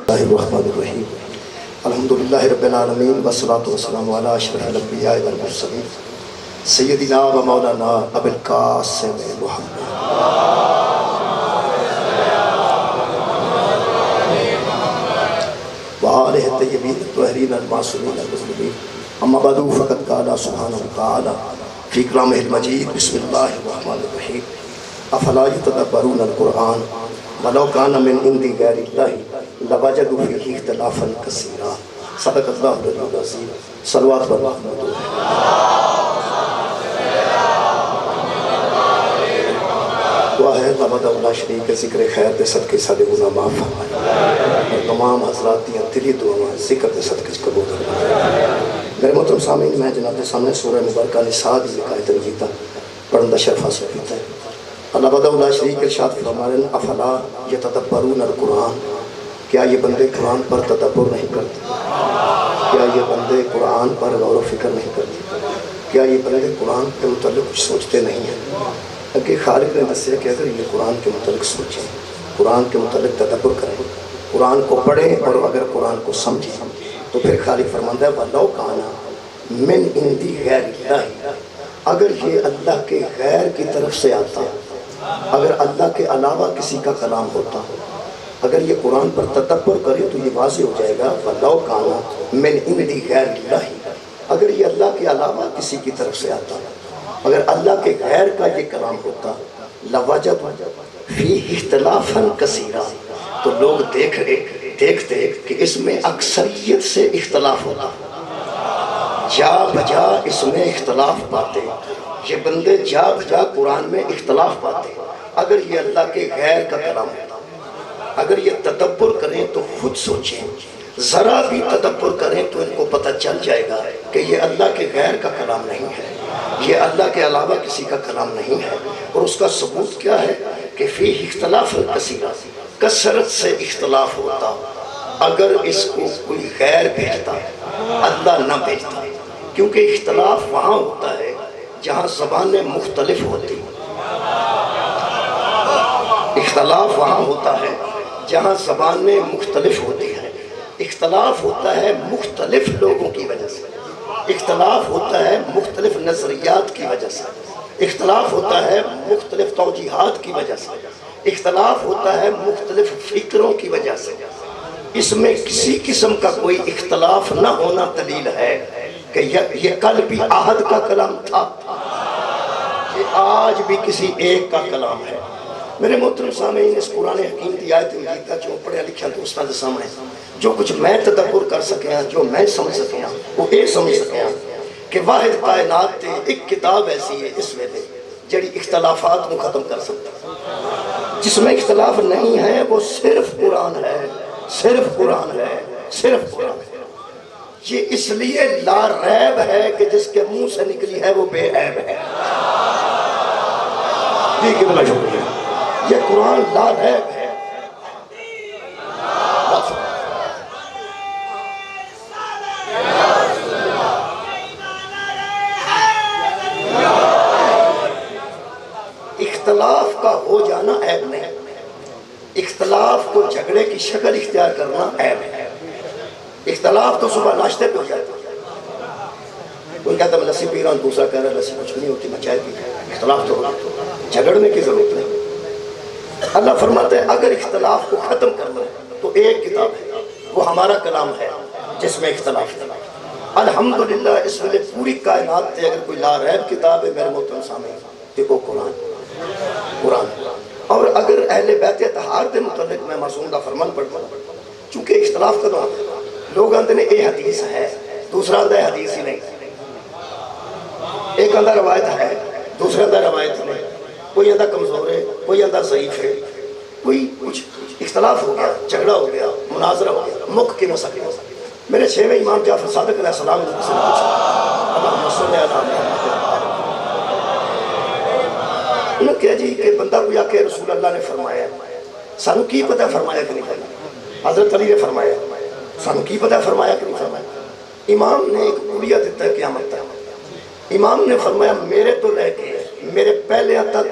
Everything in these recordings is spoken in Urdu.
اللہ الرحمن الرحیم الحمدللہ رب العالمین والصلاة والسلام علی اشرف الانبیاء والمرسلین سیدنا و مولانا ابو القاسم محمد وآلہ الطیبین الطاہرین المعصومین المظلومین اما بعد فقد قال سبحانہ وتعالی فی کلامہ المجید بسم اللہ الرحمن الرحیم افلا یتدبرون القرآن ولو کان من عند غیر اللہ لوجدوا فیہ اختلافا کثیرا صدق اللہ العلی العظیم صلوات بر محمد دعا ہے اللہ وحدہ لا شریک کے ذکر خیر دے صدقے سارے گناہ معاف فرمائے اور تمام حضرات دی دلی دعاواں ذکر دے صدقے قبول فرمائے۔ میرے محترم سامعین، میں جناب کے سامنے سورہ مبارکہ نساء کی آیت نجیدہ پڑھنے کا شرف حاصل کیتا ہے۔ اللہ وحدہ لا شریک ارشاد فرما رہے ہیں افلا یتدبرون القرآن، کیا یہ بندے قرآن پر تدبر نہیں کرتے؟ کیا یہ بندے قرآن پر غور و فکر نہیں کرتے؟ کیا یہ بندے قرآن کے متعلق کچھ سوچتے نہیں ہیں؟ اگے خالق نے دسیا کہ اگر یہ قرآن کے متعلق سوچیں، قرآن کے متعلق تدبر کریں، قرآن کو پڑھیں اور اگر قرآن کو سمجھیں تو پھر خالق فرماتا ہے وَلَوْ كَانَ مِنْ عِنْدِ غَيْرِ اللَّهِ، اگر یہ اللہ کے غیر کی طرف سے آتا، اگر اللہ کے علاوہ کسی کا کلام ہوتا، اگر یہ قرآن پر تدبر کرے تو یہ واضح ہو جائے گا وَلَوْ كَانَ مِنْ عِنْدِ غَيْرِ اللَّهِ، اگر یہ اللہ کے علاوہ کسی کی طرف سے آتا، اگر اللہ کے غیر کا یہ کلام ہوتا لَوَجَدُوا فِيهِ اخْتِلَافًا كَثِيرًا، تو لوگ دیکھتے کہ اس میں اکثریت سے اختلاف ہوتا، جا بجا اس میں اختلاف پاتے، یہ بندے جا بجا قرآن میں اختلاف پاتے۔ اگر یہ اللہ کے غیر کا کلام ہوتا، اگر یہ تدبر کریں تو خود سوچیں، ذرا بھی تدبر کریں تو ان کو پتہ چل جائے گا کہ یہ اللہ کے غیر کا کلام نہیں ہے، یہ اللہ کے علاوہ کسی کا کلام نہیں ہے۔ اور اس کا ثبوت کیا ہے کہ فیہ اختلاف کثیرا، کثرت سے اختلاف ہوتا، اگر اس کو کوئی غیر بھیجتا اللہ نہ بھیجتا، کیونکہ اختلاف وہاں ہوتا ہے جہاں زبانیں مختلف ہوتی، اختلاف وہاں ہوتا ہے جہاں زبانیں مختلف ہوتی ہیں، اختلاف ہوتا ہے مختلف لوگوں کی وجہ سے، اختلاف ہوتا ہے مختلف نظریات کی وجہ سے، اختلاف ہوتا ہے مختلف توجیہات کی وجہ سے، اختلاف ہوتا ہے مختلف فکروں کی وجہ سے۔ اس میں کسی قسم کا کوئی اختلاف نہ ہونا دلیل ہے کہ یہ کل بھی عہد کا کلام تھا، یہ آج بھی کسی ایک کا کلام ہے۔ میرے محترم سامعین، اس قرآن حکیم کی آیت مجیدہ جو پڑھے لکھا دوستاں دے سامنے جو کچھ میں تدبر کر سکے ہیں، جو میں سمجھ سکے ہیں، وہ یہ سمجھ سکے ہیں کہ واحد کائنات تے ایک کتاب ایسی ہے اس ویلے جڑی اختلافات کو ختم کر سکتا، جس میں اختلاف نہیں ہے، وہ صرف قرآن ہے، صرف قرآن ہے، صرف قرآن ہے۔ یہ اس لیے لا ریب ہے کہ جس کے منہ سے نکلی ہے وہ بے عیب ہے۔ جی کہ بلا شکریہ، یہ قرآن لا ریب ہے۔ اختلاف کا ہو جانا عیب نہیں، اختلاف کو جھگڑے کی شکل اختیار کرنا عیب ہے۔ اختلاف تو صبح ناشتے پہ ہو جاتا ہے، کوئی کہتا ہے میں لسی پی رہا ہوں، دوسرا کہہ رہا ہے لسی کچھ نہیں ہوتی میں چائے پی رہا ہوں۔ اختلاف تو ہوگا، جھگڑنے کی ضرورت نہیں۔ اللہ فرماتا ہے اگر اختلاف کو ختم کرنا ہے تو ایک کتاب ہے، وہ ہمارا کلام ہے جس میں اختلاف ہے۔ الحمدللہ اس ویلے پوری کائنات تے اگر کوئی لا ریب کتاب ہے میرے محترم سامنے تو وہ قرآن۔ اور اگر اہل بیت اطہار کے متعلق میں معصوم کا فرمان پڑھتا ہوں، چونکہ اختلاف کرنا لوگ آتے ہیں یہ حدیث ہے، دوسرا آتا ہے حدیث ہی نہیں، ایک آدھا روایت ہے، دوسرا آدھا روایت نہیں، کوئی آدھا کمزور ہے، کوئی آدھا ضعیف ہے، کوئی کچھ اختلاف ہو گیا، جھگڑا ہو گیا، مناظرہ ہو گیا، مک کے مسئلے ہو سکے۔ میرے چھویں امام جعفر صادق علیہ السلام نے سے پوچھا اللہم صلی علی محمد، انہوں نے کہا جی کہ بندہ کو یا کہ رسول اللہ نے فرمایا، سانو کی پتہ فرمایا کہ نہیں فرمایا؟ حضرت علی نے فرمایا، سانو کی پتہ فرمایا کہ نہیں فرمایا؟ امام نے ایک پوریہ دیتا ہے قیامت تک، امام نے فرمایا میرے تو لے کے میرے پہلے تک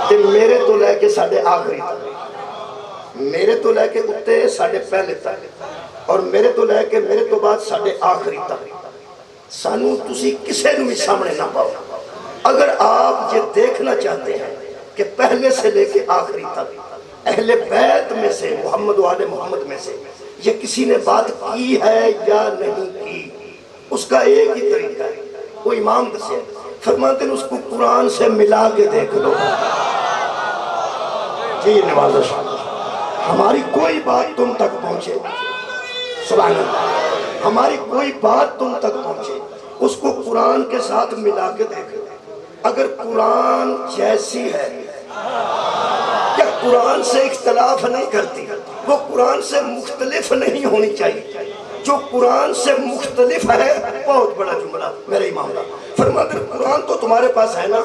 تے میرے تو لے کے ساڑھے آخری تک، میرے تو لے کے اتنے ساڑھے پہلے تک اور میرے تو لے کے میرے تو بعد ساڑھے آخری تک سانو تسی کسے نو بھی سامنے نہ پاؤ۔ اگر آپ یہ دیکھنا چاہتے ہیں کہ پہلے سے لے کے آخری تک اہل بیت میں سے محمد و آل محمد میں سے یہ کسی نے بات کی ہے یا نہیں کی، اس کا ایک ہی طریقہ ہے، وہ امام دسے فرماتے ہیں اس کو قرآن سے ملا کے دیکھ لو۔ جی نوازش ہماری کوئی بات تم تک پہنچے، سبحان اللہ، ہماری کوئی بات تم تک پہنچے اس کو قرآن کے ساتھ ملا کے دیکھو۔ اگر قرآن جیسی ہے یا قرآن سے اختلاف نہیں کرتی، وہ قرآن سے مختلف نہیں ہونی چاہیے۔ جو قرآن سے مختلف ہے، بہت بڑا جملہ میرے امام کا فرماتے ہیں قرآن تو تمہارے پاس ہے نا،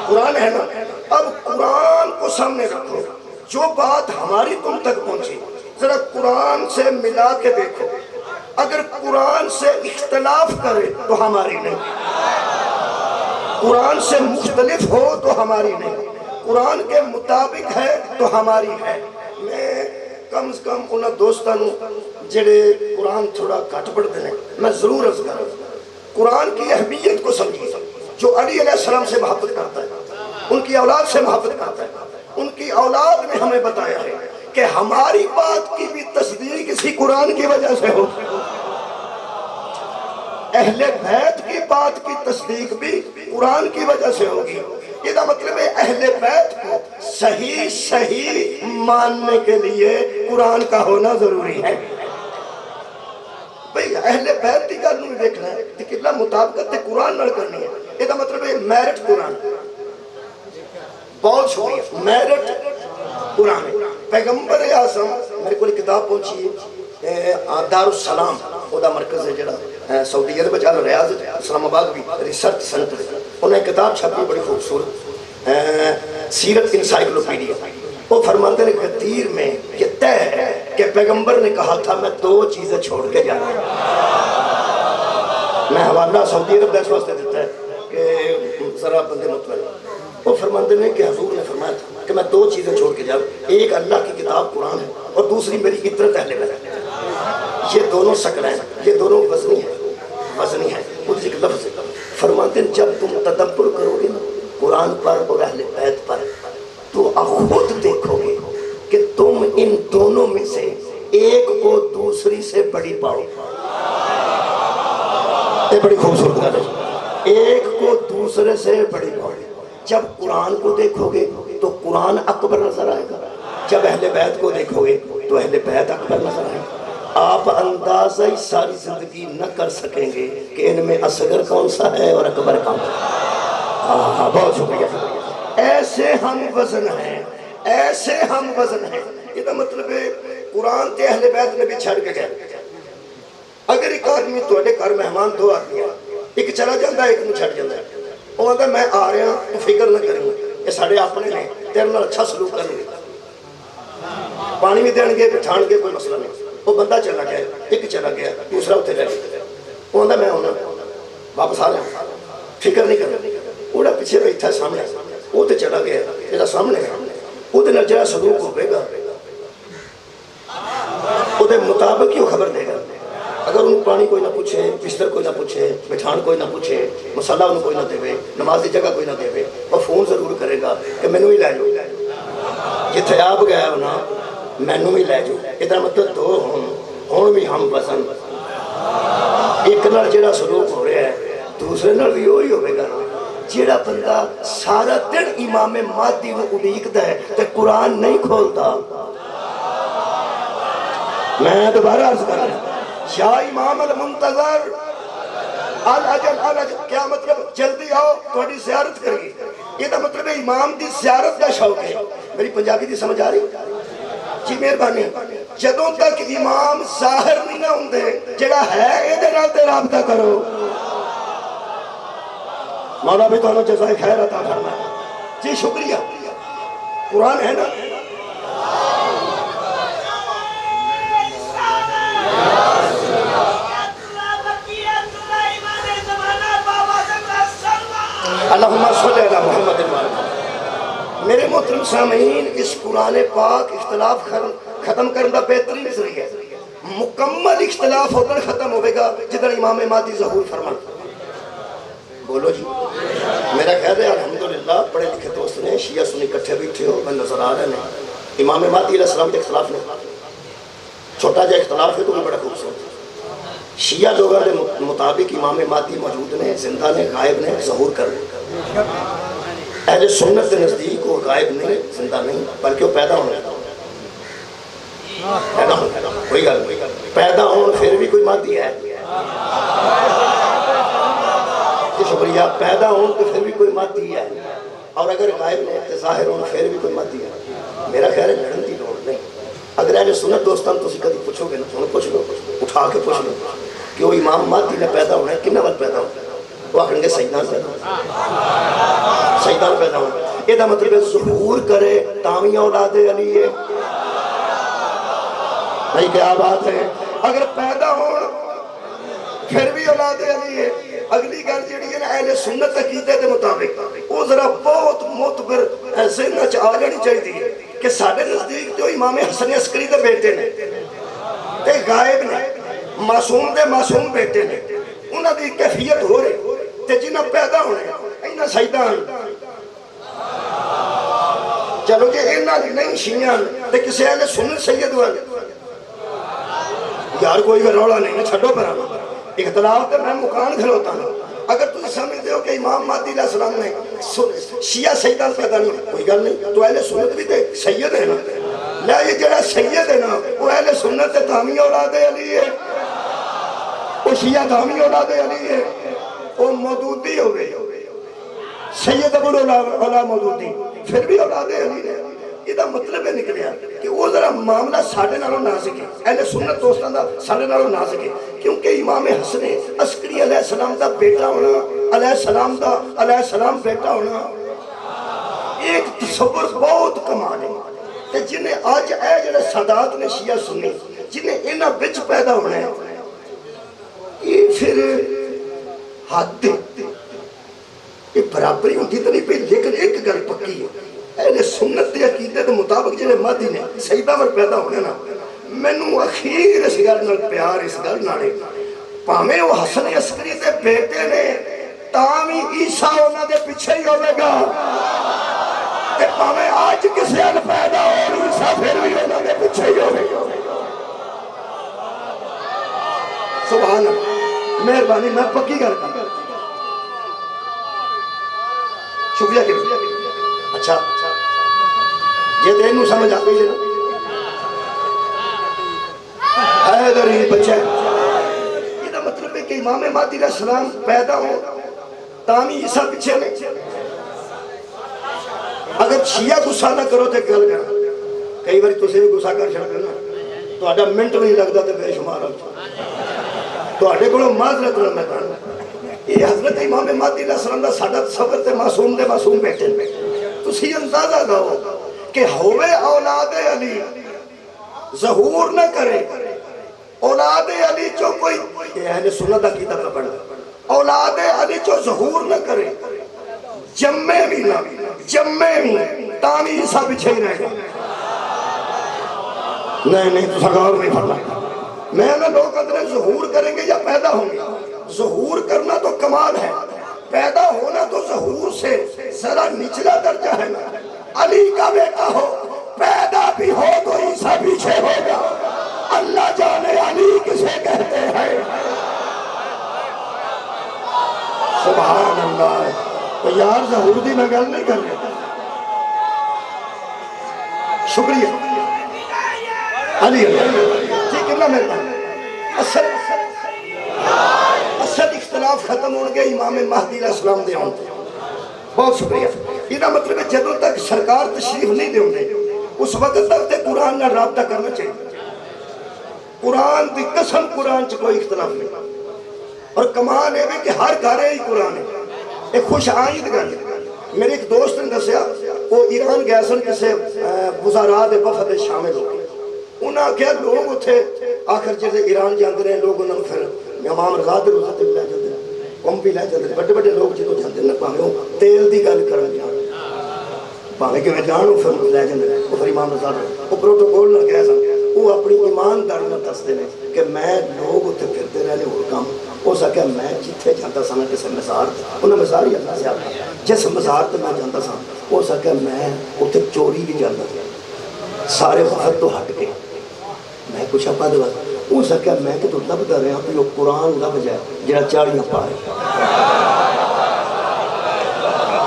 قرآن ہے نا، اب قرآن کو سامنے رکھو، جو بات ہماری تم تک پہنچی ذرا قرآن سے ملا کے دیکھو، اگر قرآن سے اختلاف کرے تو ہماری نہیں، قرآن سے مختلف ہو تو ہماری نہیں، قرآن کے مطابق ہے تو ہماری ہے۔ میں کم از کم انہاں دوستانوں جڑے قرآن تھوڑا گھٹ پڑھتے ہیں میں ضرور عرض کروں، قرآن کی اہمیت کو سمجھیے۔ جو علی علیہ السلام سے محبت کرتا ہے، ان کی اولاد سے محبت کرتا ہے، ان کی اولاد نے ہمیں بتایا ہے کہ ہماری بات کی بھی تصدیق اسی قرآن کی وجہ سے ہو، اہل بیت کی بات کی تصدیق بھی قرآن کی وجہ سے ہوگی۔ یہ دا مطلب ہے اہل بیت کو صحیح ماننے کے لیے قرآن کا ہونا ضروری ہے۔ بھئی اہل بیت کی گل نہیں دیکھنا ہے کہ اللہ مطابقت قرآن نہ کرنی ہے، یہ دا مطلب ہے میرٹ قرآن، بہت شکریہ، میرٹ قرآن۔ پیغمبر اعظم میرے کو کتاب پہنچی دار السلام، وہ دا مرکز ہے جڑا سعودی عرب چل ریاض اسلام آباد بھی ریسرچ سینٹر، انہیں کتاب چھپی بڑی خوبصورت سیرت انسائیکلوپیڈیا۔ وہ فرماتے ہیں غدیر میں یہ طے ہے کہ پیغمبر نے کہا تھا میں 2 چیزیں چھوڑ کے جانا، میں حوالہ سعودی عرب اس واسطے دیتا ہے کہ ذرا بندے مطمئن۔ وہ فرماتے ہیں کہ حضور نے فرمایا تھا کہ میں 2 چیزیں چھوڑ کے جاؤں، ایک اللہ کی کتاب قرآن ہے اور دوسری میری عطرت اہل بیت۔ یہ دونوں شکل ہیں، یہ دونوں وزنی ہیں، خود ایک لفظ ہے۔ فرماتے ہیں جب تم تدبر کرو گے نا قرآن پر اور اہل بیت پر تو خود دیکھو گے کہ تم ان دونوں میں سے ایک کو دوسری سے بڑی پاؤ۔ یہ بڑی خوبصورت بات ہے، ایک کو دوسرے سے بڑی پاؤ۔ جب قرآن کو دیکھو گے تو قرآن اکبر نظر آئے گا، جب اہل بیت کو دیکھو گے تو اہل بیت اکبر نظر آئے گا۔ آپ اندازہ ہی ساری زندگی نہ کر سکیں گے کہ ان میں اصغر کون سا ہے اور اکبر کون سا ہے۔ بہت شکریہ۔ ایسے ہم وزن ہیں، ایسے ہم وزن ہیں۔ یہ تو مطلب ہے قرآن تے اہل بیت نے بھی چھڑ کے گئے۔ اگر ایک آدمی توڑے گھر مہمان 2 آدمی ہیں، ایک چلا جاندہ ہے ایک نو چھڑ جاندہ ہے، وہ آدھا میں آ رہا ہوں تو فکر نہ کریں گے، یہ ساڑھے اپنے نے تیرے نال اچھا سلوک کریں گے، پانی بھی دیں گے بٹھان گے، کوئی مسئلہ نہیں۔ وہ بندہ چلا گیا، ایک چلا گیا، دوسرا اتنے رہ گیا، وہ آدھا میں ہونا واپس آ رہا ہوں، فکر نہیں کرنا۔ اوڑا پیچھے بیٹھا سامنے، وہ تے چلا گیا جیسا سامنے ہے، وہ تے نجرہ سلوک ہوئے گا، وہ تے مطابق ہی وہ خبر دے گا۔ اگر ان پانی کوئی نہ پوچھے، بستر کوئی نہ پوچھے، بٹھان کوئی نہ پوچھے، مسئلہ ان کوئی نہ دے، نماز دی جگہ کوئی نہ دے، وہ فون ضرور کرے گا کہ میں نو ہی لے جو، جتھے آپ گیا ہونا میں نو ہی لے جو۔ ادھر مطلب 2 ہون بھی ہم وزن، ایک نال جڑا سلوک ہو رہا ہے دوسرے نال بھی وہی ہوئے گا۔ جڑا بندہ سارا دن امام مہدی نو اڑیکدا ہے تے قرآن نہیں کھولتا، میں دوبارہ عرض کر رہا ہوں یا امام المنتظر کیا مطلب جلدی آؤ تھوڑی زیارت کری۔ یہ دا مطلب ہے امام دی زیارت دا شوق ہے۔ میری پنجابی دی سمجھ آ رہی جی؟ مہربانی، جدوں تک امام ظاہر نہیں نہ ہوندے جڑا ہے اے نال تے رابطہ کرو۔ مولا بھی تو جزائے خیر عطا فرمائے۔ جی شکریہ، قرآن ہے نا۔ اللہم صلی علی محمد۔ میرے محترم سامعین، اس قرآن قرآن پاک اختلاف ختم کرنے کا بہترین ذریعہ ہے. مکمل اختلاف ادھر ختم ہوئے گا جدھر امام مہدی ظہور فرمان. بولو جی. میرا خیال ہے الحمدللہ پڑھے لکھے دوست نے شیعہ سنی کٹھے بیٹھے ہو میں نظر آ رہے ہیں. امام مہدی علیہ السلام کے اختلاف نہیں, چھوٹا جا اختلاف ہے تو بھی بڑا خوبصورت. شیعہ لوگوں کے مطابق امام مہدی موجود نے, زندہ نے, غائب نے, ظہور کر رہے. اہل سنت کے نزدیک وہ غائب نہیں, زندہ نہیں, بلکہ وہ پیدا ہونے لگا. کوئی گل پیدا ہون پھر بھی کوئی مہدی ہے. شکریہ. پیدا ہون تو پھر بھی کوئی مہدی ہے, اور اگر غائب نے تو ظاہر ہون پھر بھی کوئی مہدی ہے. میرا خیال ہے لڑن کی لوڑ نہیں. اگر اہل سنت دوستان تو کبھی پوچھو گے نا, ہوں پوچھ لو, اٹھا کے پوچھ لو کہ وہ امام مہدی نے پیدا ہونا ہے کنہ وقت پیدا ہونا ہے, وہ آخر گے سیدان پیدا ہونا, سیدان پیدا ہونا. یہ مطلب ہے ظہور کرے تامی اولاد علی ہے. بھائی کیا بات ہے. اگر پیدا ہو پھر بھی اولاد علی ہے. اگلی گل جڑی ہے نا اہل سنت عقیدے کے مطابق وہ ذرا بہت معتبر ذہن چ آ جانی چاہیے کہ سارے نزدیک جو امام حسن عسکری دے بیٹے نے تے غائب نے, معصوم دے معصوم بیٹے نے, انہاں دی کیفیت ہو رہی تے جنہاں پیدا ہونے انہاں سیدان. چلو کہ انہاں نہیں شیعہ تے کسی اہل سنت سید ہوئے یار کوئی روڑا نہیں, چھڑو پر آنا اختلاف تے میں مکان کھلوتا ہوں. اگر تم سمجھتے ہو کہ امام مہدی علیہ السلام نے شیعہ سیدان پیدا نہیں, کوئی گل نہیں, تو اہل سنت بھی تے سید ہے نا. لے یہ جڑا سید ہے نا وہ اہل سنت تے دامی اولاد علی ہے, وہ شیعہ دامی اولاد علی ہے, وہ مودودی ہو گئی, سید ابو العلا مودودی پھر بھی اولاد علی ہے. یہ مطلب ہے نکلیا کہ وہ ذرا معاملہ ساڑھے نالوں نازک ہے, اہل سنت دوستان دا ساڑھے نالوں نازک ہے, کیونکہ امام حسن عسکری علیہ السلام دا بیٹا ہونا, علیہ السلام بیٹا ہونا ایک تصور بہت کمال ہے. کہ جنہیں آج اے جڑے سادات نے شیعہ سنی جنہیں انہاں بچ پیدا ہونا ہے, یہ پھر حد یہ برابری ہوتی تو نہیں پہ. لیکن ایک گل پکی ہے, اہل سنت دے عقیدے کے مطابق جنہیں مہدی نے سیدہ پر پیدا ہونے نا, مینوں اخیر اس گل نال پیار اس گل نالے پاویں وہ حسن عسکری دے بیٹے نے تاوی عیسیٰ انہاں دے پیچھے ہی ہوے گا, تے پاویں آج کسے ال پیدا ہو عیسیٰ پھر بھی انہاں دے پیچھے ہی ہوے گا. سبحان اللہ. مہربانی میں پکی گل کر شکریہ کہ اچھا یہ تو انہوں سمجھ آ گئی ہے نا. حیدری بچہ یہ مطلب ہے کہ امام مہدی علیہ السلام پیدا ہو تامی عیسیٰ پیچھے نہیں. اگر شیعہ گسہ نہ کرو تو گل کرنا, کئی باری تسے بھی گسہ کر چھڑ نا تو آڈا منٹ نہیں لگتا تو بے شمار تو آڈے کو معذرت نہ میں کہنا. یہ حضرت امام مہدی علیہ السلام دا ساڈا تصور تے معصوم دے معصوم بیٹھے نے. تسی اندازہ گاؤ کہ ہوئے اولاد علی ظہور نہ کرے, اولاد علی چو کوئی یہ اہل سنت عقیدہ کا پڑھا, اولاد علی چو ظہور نہ کرے, جمعے بھی نہ جمعے بھی تامی عیسیٰ پیچھے ہی رہے گا. نہیں تو سگار نہیں پڑھنا. میں نہ لوگ ادھر ظہور کریں گے یا پیدا ہوں گے. ظہور کرنا تو کمال ہے, پیدا ہونا تو ظہور سے ذرا نچلا درجہ ہے نا. علی کا بیٹا ہو پیدا بھی ہو تو عیسیٰ پیچھے ہوگا. اللہ جانے علی کسے کہتے ہیں. سبحان اللہ. تو یار ظہور دی میں گل نہیں کر رہے. شکریہ علی جی کتنا مہربان. اصل اختلاف ختم ہو گئے امام مہدی علیہ السلام دے ہوں. بہت شکریہ. یہ مطلب ہے جدوں تک سرکار تشریف نہیں دے ہوں اس وقت تک تے قرآن نہ رابطہ کرنا چاہیے. قرآن دی قسم قرآن چ کوئی اختلاف نہیں. اور کمال ہے کہ ہر گھر ہی قرآن ہے. ایک خوش آئند گل میرے ایک دوست نے دسیا وہ ایران گئے سن کسے وزارات وفد شامل ہو گئے. انہاں کیا لوگ اتھے آخر جیسے ایران جاندے رہے لوگ انہوں پھر امام رضا دے روزہ تے بھی لے جاندے ہیں, قوم بھی لے جاندے ہیں, بڑے بڑے لوگ جدوں جاندے ہیں پاویں تیل دی گل کرن جان ਭਾਵੇਂ ਕਿਵੇਂ ਜਾਣ ਉਹ ਫਿਰ ਲੈ ਜਾਂਦੇ ਨੇ। ਉਹ ਫਿਰ ਇਮਾਮ ਸਾਹਿਬ ਉਹ ਪ੍ਰੋਟੋਕੋਲ ਨਾਲ ਕਹਿ ਸਕਦੇ ਉਹ ਆਪਣੀ ਇਮਾਨਦਾਰੀ ਨਾਲ ਦੱਸਦੇ ਨੇ ਕਿ ਮੈਂ ਲੋਕ ਉੱਥੇ ਫਿਰਦੇ ਰਹੇ ਨੇ ਹੋਰ ਕੰਮ ਹੋ ਸਕਿਆ ਮੈਂ ਜਿੱਥੇ ਜਾਂਦਾ ਸਾਂ ਕਿਸੇ ਮਜ਼ਾਰ ਉਹਨਾਂ ਮਜ਼ਾਰ ਹੀ ਅੱਲਾ ਸਿਆ ਜਿਸ ਮਜ਼ਾਰ ਤੇ ਮੈਂ ਜਾਂਦਾ ਸਾਂ ਹੋ ਸਕਿਆ ਮੈਂ ਉੱਥੇ ਚੋਰੀ ਵੀ ਜਾਂਦਾ ਸਾਰੇ ਵਕਤ ਤੋਂ ਹਟ ਕੇ ਮੈਂ ਕੁਛ ਆਪਾਂ ਦੇ ਹੋ ਸਕਿਆ ਮੈਂ ਕਿਤੋਂ ਲੱਭਦਾ ਰਿਹਾ ਵੀ ਉਹ ਕੁਰਾਨ ਲੱਭ ਜਾਏ ਜਿਹੜਾ 40 ਪਾਰੇ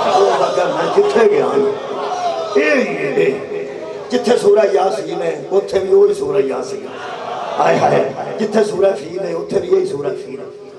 ਉਹ ਸਕਿਆ ਮੈਂ ਜਿੱਥੇ ਗਿਆ ਇਹ ਜਿੱਥੇ ਸੂਰਾ ਯਾਸੀਨ ਹੈ ਉੱਥੇ ਵੀ ਉਹੀ ਸੂਰਾ ਯਾਸੀਨ ਹਾਏ ਹਾਏ ਜਿੱਥੇ ਸੂਰਾ ਫੀਲ ਹੈ ਉੱਥੇ ਵੀ ਇਹੀ ਸੂਰਾ ਫੀਲ ਹੈ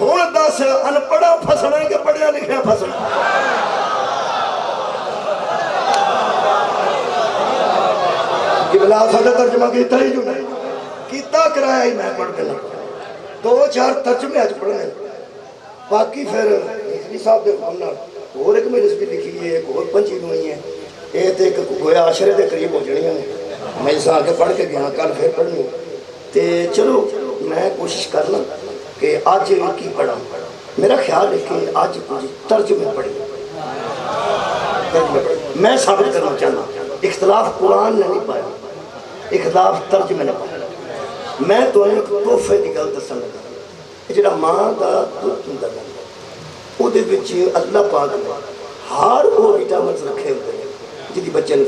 ہوں دس انپڑھا فسنا کہ پڑھیا لکھیا فسنا؟ قبلہ سادہ ترجمہ کیتا ہی جو نہیں کیتا کرایا ہی میں پڑھ دینا 2-4 ترجمے آج پڑھنے باقی پھر حضری صاحب دے حکم نال اور ایک میں نسبی لکھی ہے ایک اور پنجی ہوئی ہیں یہ تو ایک گویا عشرے دے قریب ہو جڑی ہیں میں اس آگے پڑھ کے گیا کل پھر پڑھنی تے چلو میں کوشش کرنا کہ آج کی پڑھا میرا خیال ہے کہ آج کچھ ترجمے پڑھی میں ثابت کرنا چاہنا اختلاف قرآن نے نہیں پایا اختلاف ترجمے نے پایا میں تو ایک تحفے کی گل دسن لگا جڑا ماں دا دودھ ہوندا ہے او دے وچ اللہ پاک نے ہر وہ وٹامنز رکھے ہوئے ہیں جدی بچے نے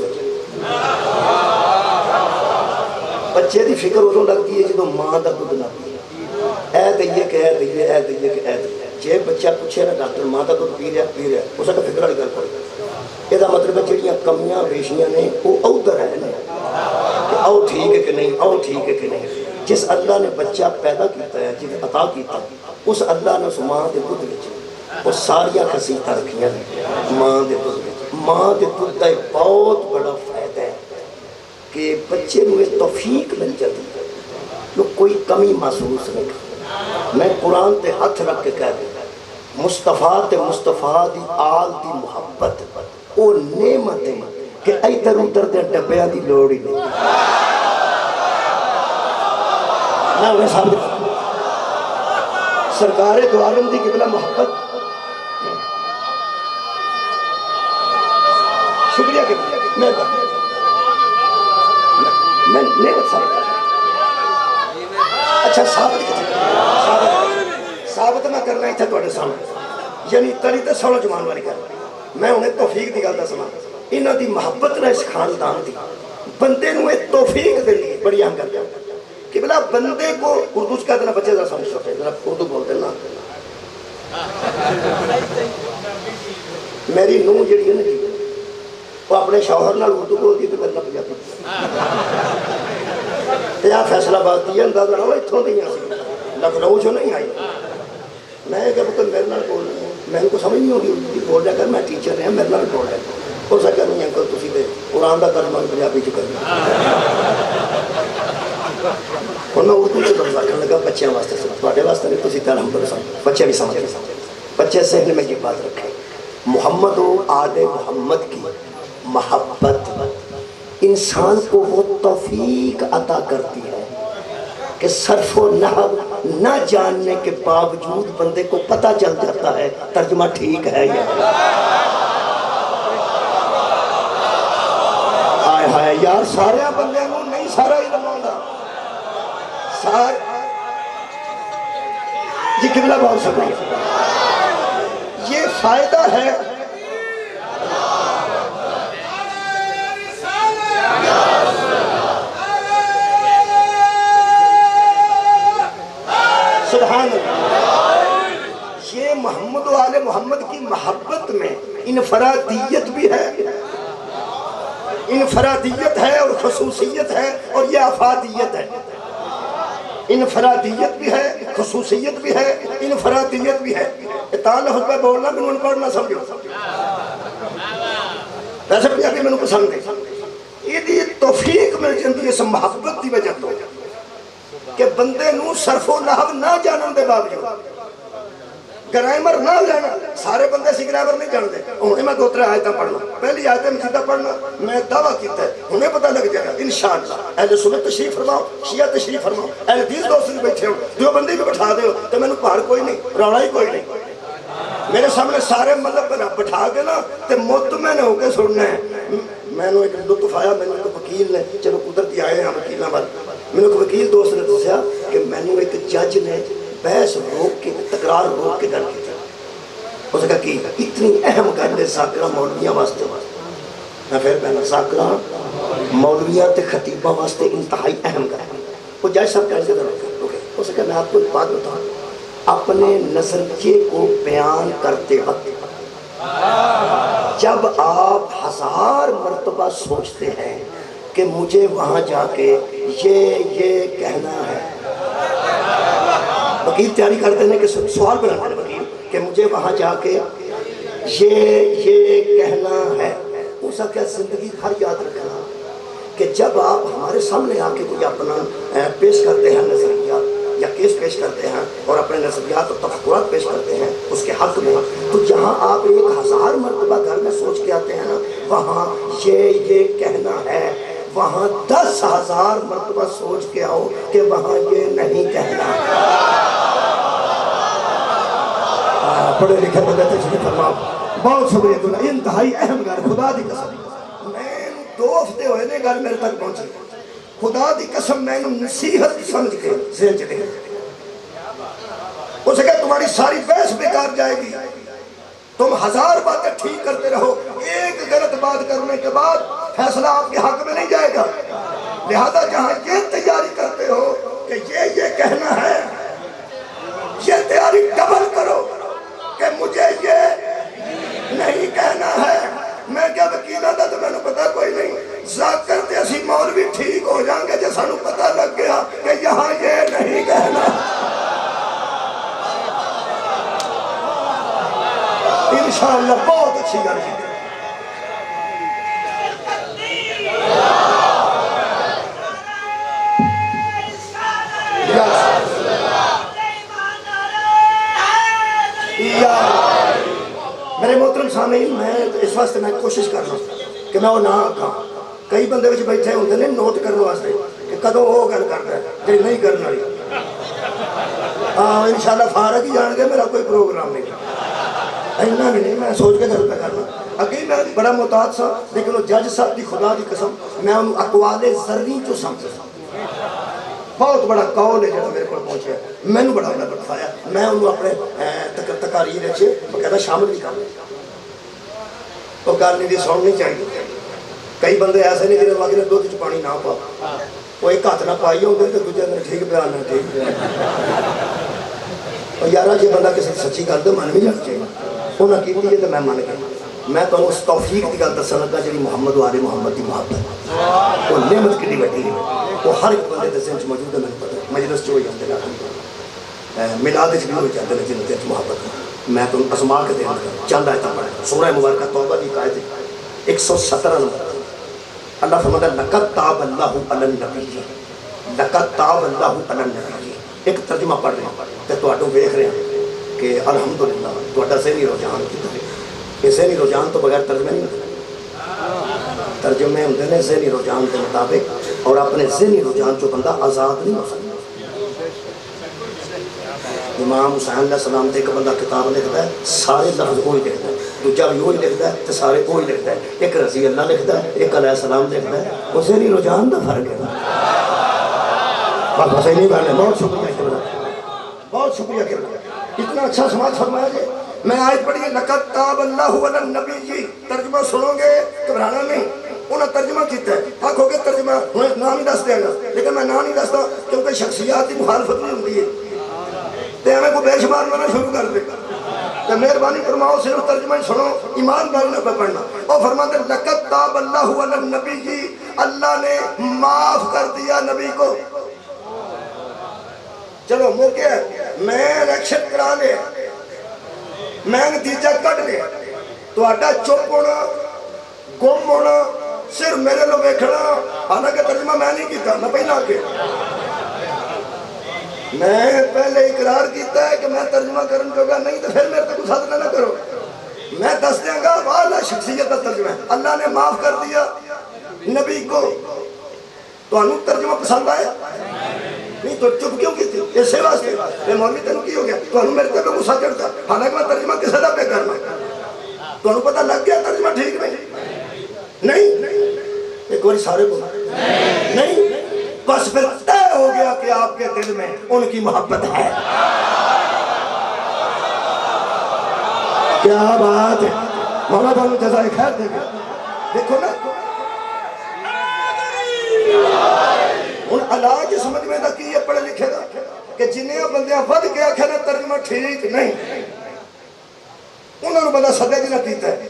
بچے دی فکر ادوں لگتی ہے جدوں ماں دا دودھ نہ پی اے دئیے کہ اے دئیے اے دئیے کہ اے دئیے جے بچہ پوچھے نا ڈاکٹر ماں دا دودھ پی رہا اس کا فکر والی گل پڑے یہ مطلب ہے جڑیاں کمیاں بیشیاں نے وہ ادھر ہے نا کہ او ٹھیک ہے کہ نہیں او ٹھیک ہے کہ نہیں جس اللہ نے بچہ پیدا کیتا ہے جس عطا کیتا اس اللہ نے اس ماں دے دودھ وچ وہ ساریاں خصیصتاں رکھیاں نے ماں دے دودھ وچ ماں دے دودھ دا بہت بڑا فائدہ ہے کہ بچے نو توفیق مل جاتی ہے جو کوئی کمی محسوس نہیں کرتا میں قرآن تے ہاتھ رکھ کے کہہ دیا مصطفیٰ تے مصطفیٰ دی آل دی محبت او نعمت ہے کہ ادھر ادھر دے ڈبیاں دی لوڑ ہی نہیں میں انہیں ثابت سرکار دو عالم دی قبلہ محبت شکریہ کہ میں نعمت ثابت اچھا ثابت میں کرنا ہی تھا توڑے سامنے یعنی تری تے سوڑا جمان والی کرنا میں انہیں توفیق دی گل دا سنا انہاں دی محبت نہ اس خاندان دی بندے نو ایک توفیق دے لیے بڑی اہم کر جاتا کہ بلا بندے کو اردو سے کہتے ہیں بچے ذرا سمجھ سکتے ذرا اردو بولتے ہیں نا میری نوح جڑی ہے نا جی وہ اپنے شوہر نال اردو بولتی تو میرے نال پنجابی یا فیصلہ آباد دی اندازہ نہ ہو اتھوں دی لکھنؤ جو نہیں آئی میں کہ پتر میرے نال بول رہے ہیں میں کو سمجھ نہیں ہوگی اردو بول رہا کر میں ٹیچر رہا میرے نال بول رہا ہو سکتا نہیں انکل تسی دے قرآن دا ترجمہ پنجابی چ کرنا اور میں اردو سے لفظ کرنے لگا بچیاں واسطے تھوڑے واسطے نہیں تسی تے الحمد للہ بچے بھی سمجھ بچے ذہن میں یہ بات رکھیں محمد و آل محمد کی محبت انسان کو وہ توفیق عطا کرتی ہے کہ صرف و نحو نہ جاننے کے باوجود بندے کو پتہ چل جاتا ہے ترجمہ ٹھیک ہے یا ہائے ہائے یار سارے بندے کو نہیں سارا علم ہوگا جی قبلہ بہت شکریہ یہ فائدہ ہے سبحان اللہ یہ محمد و آل محمد کی محبت میں انفرادیت بھی ہے انفرادیت ہے اور خصوصیت ہے اور یہ افادیت ہے انفرادیت بھی ہے خصوصیت بھی ہے انفرادیت بھی ہے اتنا لفظ پہ بولنا بھی انہوں پڑھنا سمجھو ویسے پنجابی میں پسند ہے یہ توفیق مل جاتی ہے اس محبت کی وجہ تو کہ بندے نو صرف و نحو نہ جانن دے باوجود گرامر نہ جانا سارے بندے سی گرامر نہیں جانتے انہیں میں 2-3 آیتیں پڑھنا پہلی آیتیں مجھے پڑھنا میں دعویٰ کیتا ہے انہیں پتہ لگ جائے گا انشاءاللہ اہل سنت تشریف فرماؤ شیعہ تشریف فرماؤ اہل حدیث دوست بھی بیٹھے ہو جو بندے بھی بٹھا دے ہو تو میں نے پہاڑ کوئی نہیں روڑا ہی کوئی نہیں میرے سامنے سارے مطلب پر بٹھا کے نا تو مطمئن ہو کے سننا ہے میں نے ایک لطف آیا میں نے ایک وکیل نے چلو قدرتی آئے ہیں وکیل نہ میں نے ایک وکیل دوست نے دسیا کہ میں نے ایک جج نے بحث روک کے تکرار روک کے گل کی اس نے کہا کہ اتنی اہم گل ہے ساکرہ مولویاں واسطے میں پھر پہنا ساکرہ مولویاں تے خطیبہ واسطے انتہائی اہم گل ہے وہ جج صاحب کیسے درو اس نے کہا میں آپ کو ایک بات بتاؤں اپنے نظریے کو بیان کرتے وقت جب آپ 1000 مرتبہ سوچتے ہیں کہ مجھے وہاں جا کے یہ کہنا ہے وکیل تیاری کرتے ہیں کہ سوال بناتے ہیں وکیل کہ مجھے وہاں جا کے یہ کہنا ہے. اس کا کیا زندگی بھر یاد رکھنا کہ جب آپ ہمارے سامنے آ کے کوئی اپنا پیش کرتے ہیں نظریات یا کیس پیش کرتے ہیں اور اپنے نظریات اور تفکرات پیش کرتے ہیں اس کے حق میں، تو جہاں آپ 1000 مرتبہ گھر میں سوچ کے آتے ہیں نا، وہاں یہ کہنا ہے، وہاں 10,000 مرتبہ سوچ کے آؤ کہ وہاں یہ نہیں کہنا. پڑھے لکھے بندے تشریف فرماؤ. بہت شکریہ تمہیں، انتہائی اہم گل، خدا دی قسم میں 2 ہفتے ہوئے نے گل میرے تک پہنچی. خدا دی قسم میں نصیحت سمجھ کے ذہن چ لے اسے کہ تمہاری ساری بحث بیکار جائے گی. تم 1000 باتیں ٹھیک کرتے رہو، ایک غلط بات کرنے کے بعد فیصلہ آپ کے حق میں نہیں جائے گا. لہذا جہاں یہ تیاری کرتے ہو کہ یہ کہنا ہے، یہ تیاری ڈبل کرو کہ مجھے یہ نہیں کہنا ہے. میں کیا وکیلہ تھا تو میں نے پتا کوئی نہیں، ذات کرتے اسی مولوی ٹھیک ہو جائیں گے جیسا نو پتا لگ گیا کہ یہاں یہ نہیں کہنا. انشاءاللہ بہت اچھی گل ہے. میرے محترم سامعین، میں اس واسطے میں کوشش کر رہا ہوں کہ میں وہ نہ آکھاں. کئی بندے وچ بیٹھے ہوندے نے نوٹ کرنے واسطے کہ کدوں وہ گل کردا ہے جی نہیں کرن والی. انشاءاللہ فارغ ہی جان گے، میرا کوئی پروگرام نہیں. اینا بھی نہیں، میں سوچ کے گل پہ کرنا. اگے میں بڑا محتاط سا، لیکن وہ جج صاحب دی خدا دی قسم میں انہوں اقوال زرعی چو سمجھا. بہت بڑا قول ہے جب میرے کو پہنچے، میں نے بڑا بڑھایا. میں انہوں اپنے تقاریر سے باقاعدہ شامل نہیں کرنا. وہ گل نہیں سننی چاہیے. کئی بندے ایسے نہیں جنہیں واقعی دودھ چ پانی نہ پا، وہ ایک ہاتھ نہ پائی ہوتے تو دوجے نے ٹھیک بیان نہ ٹھیک بیان. یارا یہ بندہ کسی سچی گل تو من بھی لگ چاہیے. انہیں کی ہے تو میں من گیا. میں تو اس توفیق کی گل دسن لگا جی محمد و آل محمد کی محبت، وہ نعمت کتنی وڈی ہے، وہ ہر ایک بندے کے ذہن چ موجود ہے. میں پتہ مجلس چ ہو جاتے ہیں، میلاد چ بھی ہو جاتے ہیں جن چ محبت. میں تو اسما کے دینا چند آیتاں پڑھا. سورہ مبارکہ توبہ کی آیت 117 نمبر. اللہ فرماتا ہے لقد تاب اللہ علی النبی، لقد تاب اللہ علی النبی. ایک ترجمہ پڑھ رہے ہیں کہ تواڈوں ویکھ رہے ہیں کہ الحمدللہ تواڈا ذہنی رجحان کیتا ہے. یہ ذہنی رجحان تو بغیر ترجمے نہیں ہوتے. ترجمے ہوتے ہیں ذہنی رجحان کے مطابق، اور اپنے ذہنی رجحان جو بندہ آزاد نہیں ہو سکتا. امام حسین علیہ السلام تے ایک بندہ کتاب لکھتا ہے، سارے لفظ وہی لکھتا ہے، دوجا بھی وہی لکھتا ہے تو سارے وہی لکھتا ہے. ایک رضی اللہ لکھتا ہے، ایک علیہ السلام لکھتا ہے. وہ ذہنی رجحان کا فرق ہے. بس نہیں بہن، بہت شکریہ قبلہ، بہت شکریہ قبلہ. اتنا اچھا سماج فرمایا جی. میں آیت پڑھی ہے لقد تاب اللہ علی النبی جی. ترجمہ سنو گے گھبرانا نہیں. انہوں نے ترجمہ کیتا ہے. آنکھوں کے ترجمہ نام ہی دس دیا گا، لیکن میں نام نہیں دستا کیونکہ شخصیات کی مخالفت نہیں ہوتی ہے. تو ہمیں کو بے شمار میں شروع کر دے. تو مہربانی فرماؤ صرف ترجمہ ہی سنو، ایمانداری نہ پکڑنا. اور فرماتے ہیں لقد تاب اللہ علی النبی جی، اللہ نے معاف کر دیا نبی کو. چلو موقع ہے، میں الیکشن کرا لے، میں نتیجہ کٹ لیا، تو آڈا چپ ہونا، گم ہونا صرف میرے لوگ ویکھنا. حالانکہ ترجمہ میں نہیں کیتا، میں پہلا کے میں پہلے اقرار کیتا ہے کہ میں ترجمہ کرن جوگا نہیں، تو پھر میرے تک ساتھ نہ کرو. میں دس دیں گا والا شخصیت کا ترجمہ ہے. اللہ نے معاف کر دیا نبی کو. تو انہوں ترجمہ پسند آیا نہیں تو چپ کیوں کی تھی؟ اسے واسطے یہ مولوی تینوں کی ہو گیا تو انہوں میرے تک غصہ چڑھتا. حالانکہ میں ترجمہ کسے دا پہ کرنا. تو انہوں پتہ لگ گیا ترجمہ ٹھیک نہیں. ایک باری سارے کو نہیں، بس پھر طے ہو گیا کہ آپ کے دل میں ان کی محبت ہے. کیا بات ہے. مولا بانو جزائے خیر دے گا. دیکھو نا ان علاج سمجھ میں دا کی یہ پڑھے لکھے دا کہ جنہیں بندیاں ود کے آکھے نا ترجمہ ٹھیک نہیں، انہوں نے بندہ صدے جنہ کیتا ہے.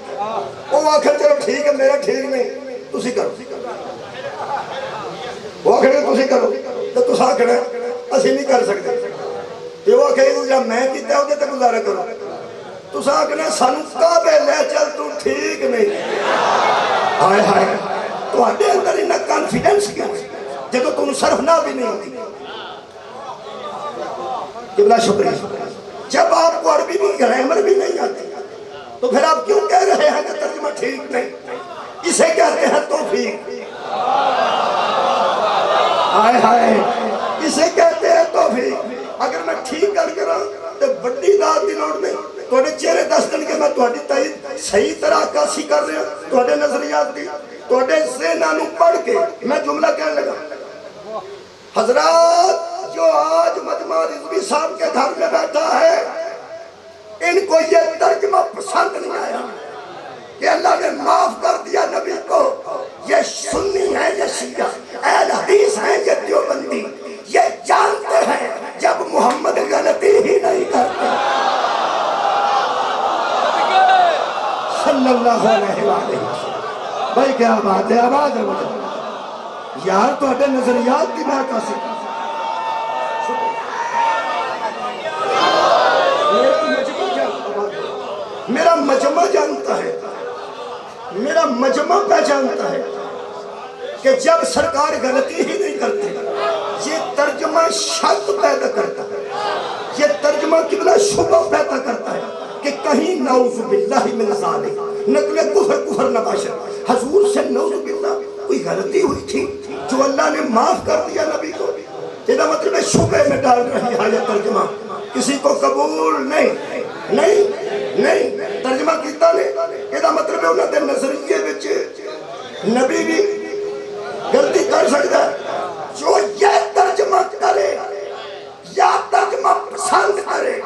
وہ آخر چلو ٹھیک ہے میرا ٹھیک نہیں، تسی کرو. وہ آخر تسی کرو تو تسا آخر اسی نہیں کر سکتے. تو وہ میں کیتا ہے تے گزارا کرو تساں آکھنا سانو کعبے لے چل تو ٹھیک نہیں ہائے ہائے تواڈے اندر اتنا کانفیڈنس کیوں جدوں تانوں صرف نہ بھی نہیں ہوتی قبلہ شکریہ جب آپ کو عربی بھی گرامر بھی نہیں آتی تو پھر آپ کیوں کہہ رہے ہیں کہ ترجمہ ٹھیک نہیں اسے کہتے ہیں توفیق ہائے ہائے اسے کہتے ہیں توفیق اگر میں ٹھیک کر کے رہا تو بڑی داد دی لوڑ نہیں توڑے چہرے دس دن کے میں توڑی تائید صحیح طرح کاسی کر رہے ہیں توڑے نظریات دی توڑے ذہنانو پڑھ کے میں جملہ کہنے لگا حضرات جو آج مجمع رضوی صاحب کے گھر میں بیٹھا ہے ان کو یہ ترجمہ پسند نہیں آیا کہ اللہ نے معاف کر دیا نبی کو یہ سنی ہے یہ شیعہ اہل حدیث ہیں یہ دیوبندی یہ جانتے ہیں جب محمد غلطی ہی نہیں کرتے صلی اللہ علیہ وآلہ بھائی کیا بات ہے آواز ہے مجھے یار تو اٹھے نظریات کی بات آسی میرا مجمع جانتا ہے میرا مجمع پہچانتا ہے کہ جب سرکار غلطی ہی نہیں کرتے یہ ترجمہ شک پیدا کرتا ہے یہ ترجمہ قبلہ شبہ پیدا کرتا ہے کہ کہیں نعوذ باللہ من ذالک نقل کفر نہ باشد حضور سے نعوذ باللہ کوئی غلطی ہوئی تھی جو اللہ نے معاف کر دیا نبی کو یہ مطلب ہے شبہ میں ڈال رہی ہے یہ ترجمہ کسی کو قبول نہیں ترجمہ کیتا نہیں یہ مطلب ہے انہوں نے نظریے بچے نبی بھی غلطی کر سکتا ہے جو یہ ترجمہ کرے یا ترجمہ پسند کرے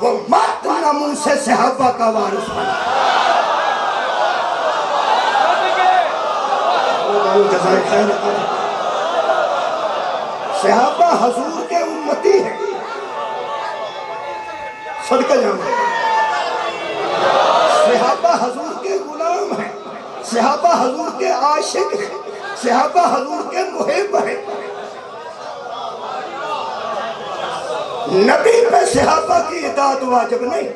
وہ مات ناموں سے صحابہ کا وارث بنا جزائے خیر صحابہ حضور کے امتی ہیں صدقہ جانا صحابہ حضور کے غلام ہیں صحابہ حضور کے عاشق ہیں صحابہ حضور کے محب ہیں نبی پہ صحابہ کی اطاعت واجب نہیں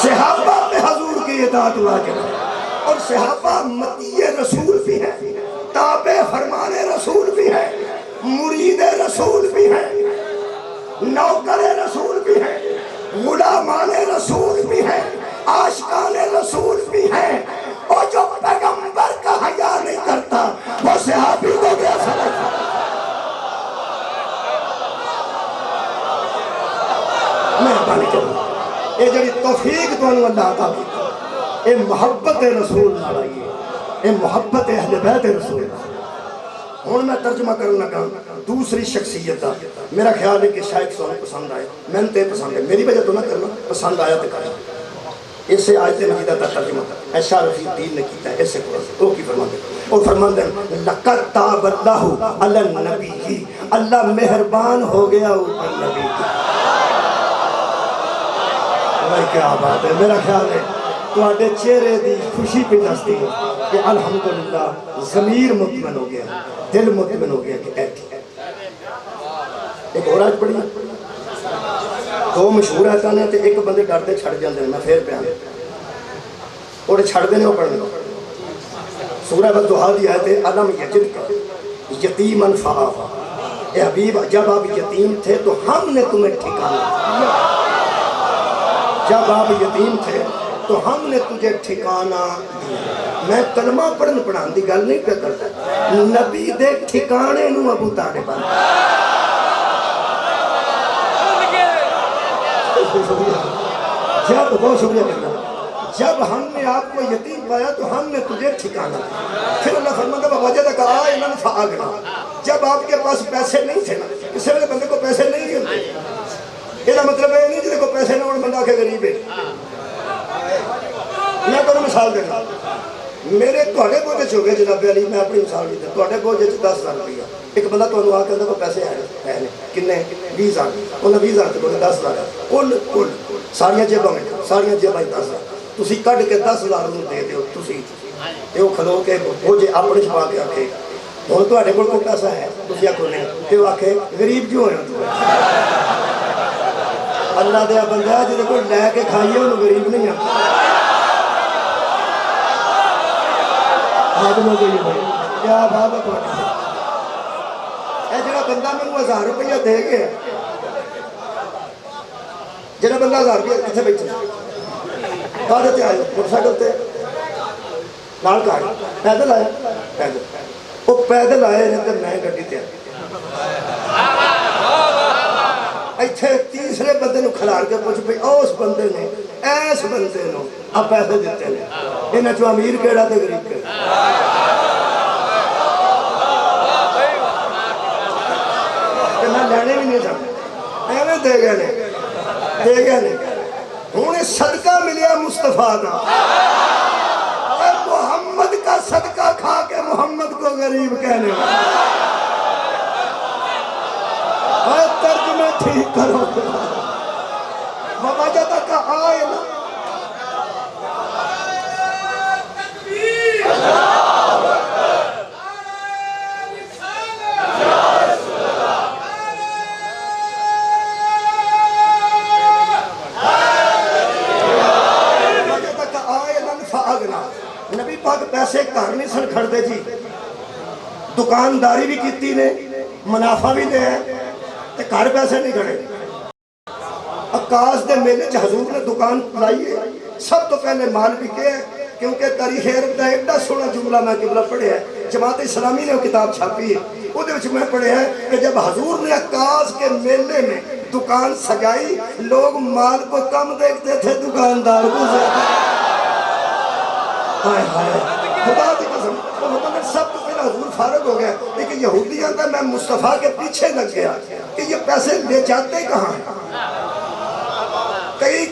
صحابہ پہ حضور کی اطاعت واجب ہے اور صحابہ مطیع رسول بھی ہیں تابع فرمان رسول بھی ہیں مرید رسول بھی ہیں نوکر رسول بھی ہیں غلامان رسول بھی ہیں عاشقان رسول بھی ہیں اور جو پیغمبر کا حیا نہیں کرتا وہ صحابی کو بھی اثر ہے مہربانی کرو یہ جڑی توفیق تو اللہ عطا کی اے محبت رسول نہ لائیے اے محبت اہل بیت رسول ہوں میں ترجمہ کرنا لگا دوسری شخصیت دا میرا خیال ہے کہ شاید سونے پسند آئے میں نے پسند ہے میری وجہ تو نہ کرنا پسند آیا تو کرنا اس سے آیت مجیدہ کا ترجمہ ایشا رفیع الدین نے کیتا ہے ایسے قرآن تو کی فرمان دے اور فرمان دے لَقَدْ تَابَ اللَّهُ عَلَى النَّبِيِّ اللہ مہربان ہو گیا اوپر نبی کی اللہ کیا بات ہے میرا خیال ہے تو آڈے چہرے دی خوشی پہ دستی ہے کہ الحمدللہ ضمیر مطمئن ہو گیا دل مطمئن ہو گیا کہ ایک اور آج پڑھی دو مشہور آتانے تھے ایک بندے ڈرتے چھڑ جاندے میں پھر پہ آنے اور چھڑ دینے وہ پڑھنے سورہ بددعا دی آئے تھے علم یجد کا یتیماً فآوا اے حبیب جب آپ یتیم تھے تو ہم نے تمہیں ٹھکانا جب آپ یتیم تھے تو ہم نے تجھے ٹھکانہ دیا میں کلمہ پڑھن پڑھان دی گل نہیں پہ کرتا نبی دے ٹھکانے نو ابو طالب جب بہت شکریہ کرنا جب ہم نے آپ کو یتیم پایا تو ہم نے تجھے ٹھکانہ دیا پھر اللہ فرماتا وَوَجَدَكَ عَائِلًا فَأَغْنَىٰ جب آپ کے پاس پیسے نہیں تھے نا کسی والے بندے کو پیسے نہیں ہوتے یہ مطلب ہے نہیں جنہیں کو پیسے نہ ہونے بندہ کے غریب ہے میں تو مثال دینا میرے توڑے بوجھے چھوگے جناب علی میں اپنی مثال دیتا توڑے بوجھے 10,000 روپیہ ایک بندہ تو انہوں آکے اندر کو پیسے ہیں کنے 20,000 انہوں 20,000 تے بولے 10,000 کل ساریاں جیبہ میں ساریاں جیبہ 10,000 تسی کٹ کے 10,000 انہوں دے دیو تسی یہ کھلو کے بوجھے اپنے چھپا کے آکے ہوں تے کول کوئی پیسہ ہے تھی آخو نہیں تو آخ غریب کیوں ہو اللہ دیا بندہ جی کو لے کے کھائیے انہوں غریب نہیں کیا بات ہے یہ جڑا بندہ مجھے 1000 روپیہ دے گیا جڑا بندہ 1000 روپیہ کتنے بیٹھے کہتے آئے موٹر سائیکل سے لال کار پیدل آیا پیدل وہ پیدل آئے ہیں تو میں گڈی تے ایتھے تیسرے بندے نو کھلار کے پوچھ پئی اس بندے نے ایس بندے نو آ پیسے دیتے ہیں انہاں چوں امیر کیڑا تے غریب کیڑا کہ میں لینے بھی نہیں چاہتا ایویں دے گئے نے ہوں صدقہ ملیا مصطفیٰ کا محمد کا صدقہ کھا کے محمد کو غریب کہنے ترجمے ٹھیک کرو بابا جاتا کا آئے نا نبی پاک پیسے گھر نہیں سن کھڑتے جی دکانداری بھی کیتی نے منافع بھی دے تے گھر پیسے نہیں کھڑے عکاس دے میلے حضور نے دکان لائی ہے سب تو پہلے مال بکے کیونکہ تاریخ عرب دا ایڈا سونا جملہ میں قبلہ پڑھے ہے جماعت اسلامی نے وہ کتاب چھاپی ہے وہ دے وچ میں پڑھے ہے کہ جب حضور نے عکاس کے میلے میں دکان سجائی لوگ مال کو کم دیکھتے تھے دکاندار کو زیادہ خدا کی قسم سب تو پہلے حضور فارغ ہو گیا لیکن یہودی آتا میں مصطفیٰ کے پیچھے لگ گیا کہ یہ پیسے لے جاتے کہاں ہیں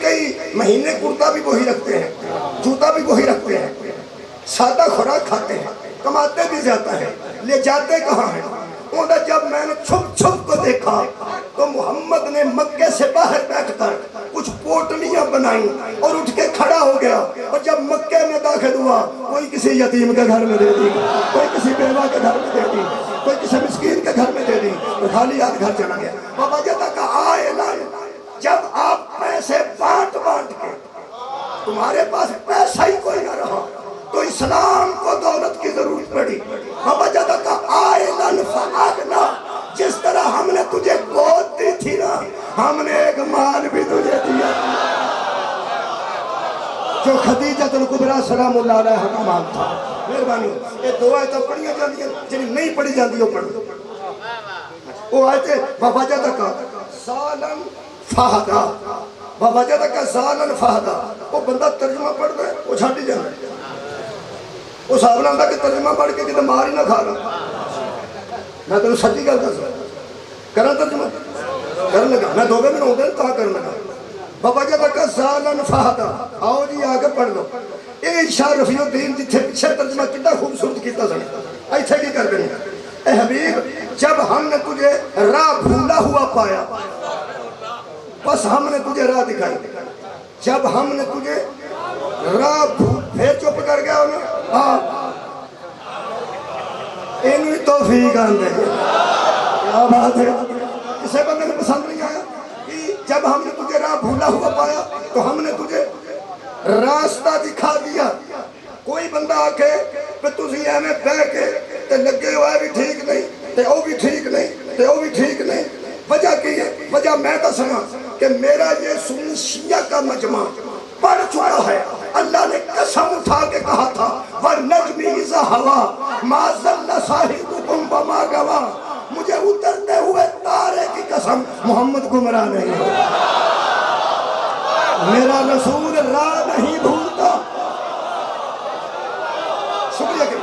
کئی مہینے کرتا بھی وہی رکھتے ہیں جوتا بھی وہی رکھتے ہیں سادہ خوراک کھاتے ہیں کماتے بھی جاتا ہے لے جاتے کہاں ہیں جب میں نے چھپ کو دیکھا تو محمد نے مکے سے باہر بیٹھ کر کچھ پوٹلیاں بنائی اور اٹھ کے کھڑا ہو گیا اور جب مکے میں داخل ہوا کوئی کسی یتیم کے گھر میں دے دی کوئی کسی بیوہ کے گھر میں دے دی کوئی کسی مسکین کے گھر میں دے دی اور خالی ہاتھ گھر چلا گیا بابا جاتا کا آئے لائے جب آپ پیسے بانٹ کے تمہارے پاس پیسہ ہی کوئی نہ رہا تو اسلام کو دولت کی ضرورت پڑی بابا جاتا کا آئے لن فاغنا جس طرح ہم نے تجھے گود دی تھی نا ہم نے ایک مال بھی تجھے دیا جو خدیجہ الکبریٰ سلام اللہ علیہ کا مال تھا مہربانی یہ دو آیتیں پڑھیاں جاندی ہیں جنہیں نہیں پڑھی جاندی وہ پڑھ وہ آیتیں بابا جاتا کا سالن فہدا بابا جاتا کا سالن فہدا وہ بندہ ترجمہ پڑھ دے وہ چھاٹی جانا وہ صاحب نے کہ ترجمہ پڑھ کے کتے مار ہی نہ کھا رہا میں تو سچی گل کر سکتا کرنا ترجمہ کرنے لگا میں دو میں ہوتے ہیں کہاں کرنے لگا بابا جی تک سالن فہدا آؤ جی آگے پڑھ لو اے شاہ رفیع الدین جتھے پیچھے ترجمہ کتنا خوبصورت کیتا سن ایتھے کی کر دیں اے حبیب جب ہم نے تجھے راہ بھولا ہوا پایا بس ہم نے تجھے راہ دکھائی جب ہم نے تجھے راہ پھر چپ کر گیا انہی توفیق آندے کیا بات ہے کسے بندے میں پسند نہیں آیا جب ہم نے تجھے راہ بھولا ہوا پایا تو ہم نے تجھے راستہ دکھا دیا کوئی بندہ آکے پہ تُسی ہمیں بے کے تے لگے ہوئے بھی ٹھیک نہیں تے او بھی ٹھیک نہیں تے او بھی ٹھیک نہیں وجہ کی ہے وجہ میں دسنا کہ میرا یہ سنی شیعہ کا مجمع پڑھ چکا ہے اللہ نے قسم اٹھا کے کہا تھا وَالنَّجْمِ إِذَا هَوَىٰ مَا ضَلَّ صَاحِبُكُمْ وَمَا غَوَىٰ مجھے اترتے ہوئے تارے کی قسم محمد گمراہ نہیں ہو میرا رسول راہ نہیں بھولتا شکریہ کہ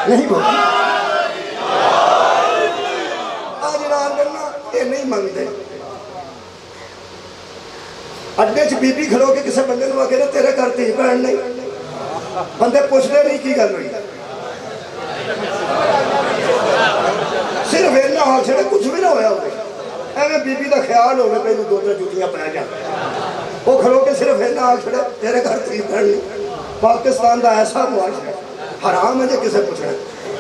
نہیں بھولتا آج رہا کرنا یہ نہیں مانگتے اڈے چ بی بی کھلو کے کسی بندے نو آگے تیرے کرتی ہی بہن نہیں بندے پوچھتے نہیں کی گل ہوئی صرف اینا ہاں چھڑے کچھ بھی نہ ہویا ہوئے ایویں بی بی دا خیال ہوئے پہلو دو تر جوتیاں پہ جاتے وہ کھلو کے صرف اینا ہاں چھڑے تیرے کرتی ہی بہن نہیں پاکستان دا ایسا معاشرہ حرام ہے جے کسے پوچھنا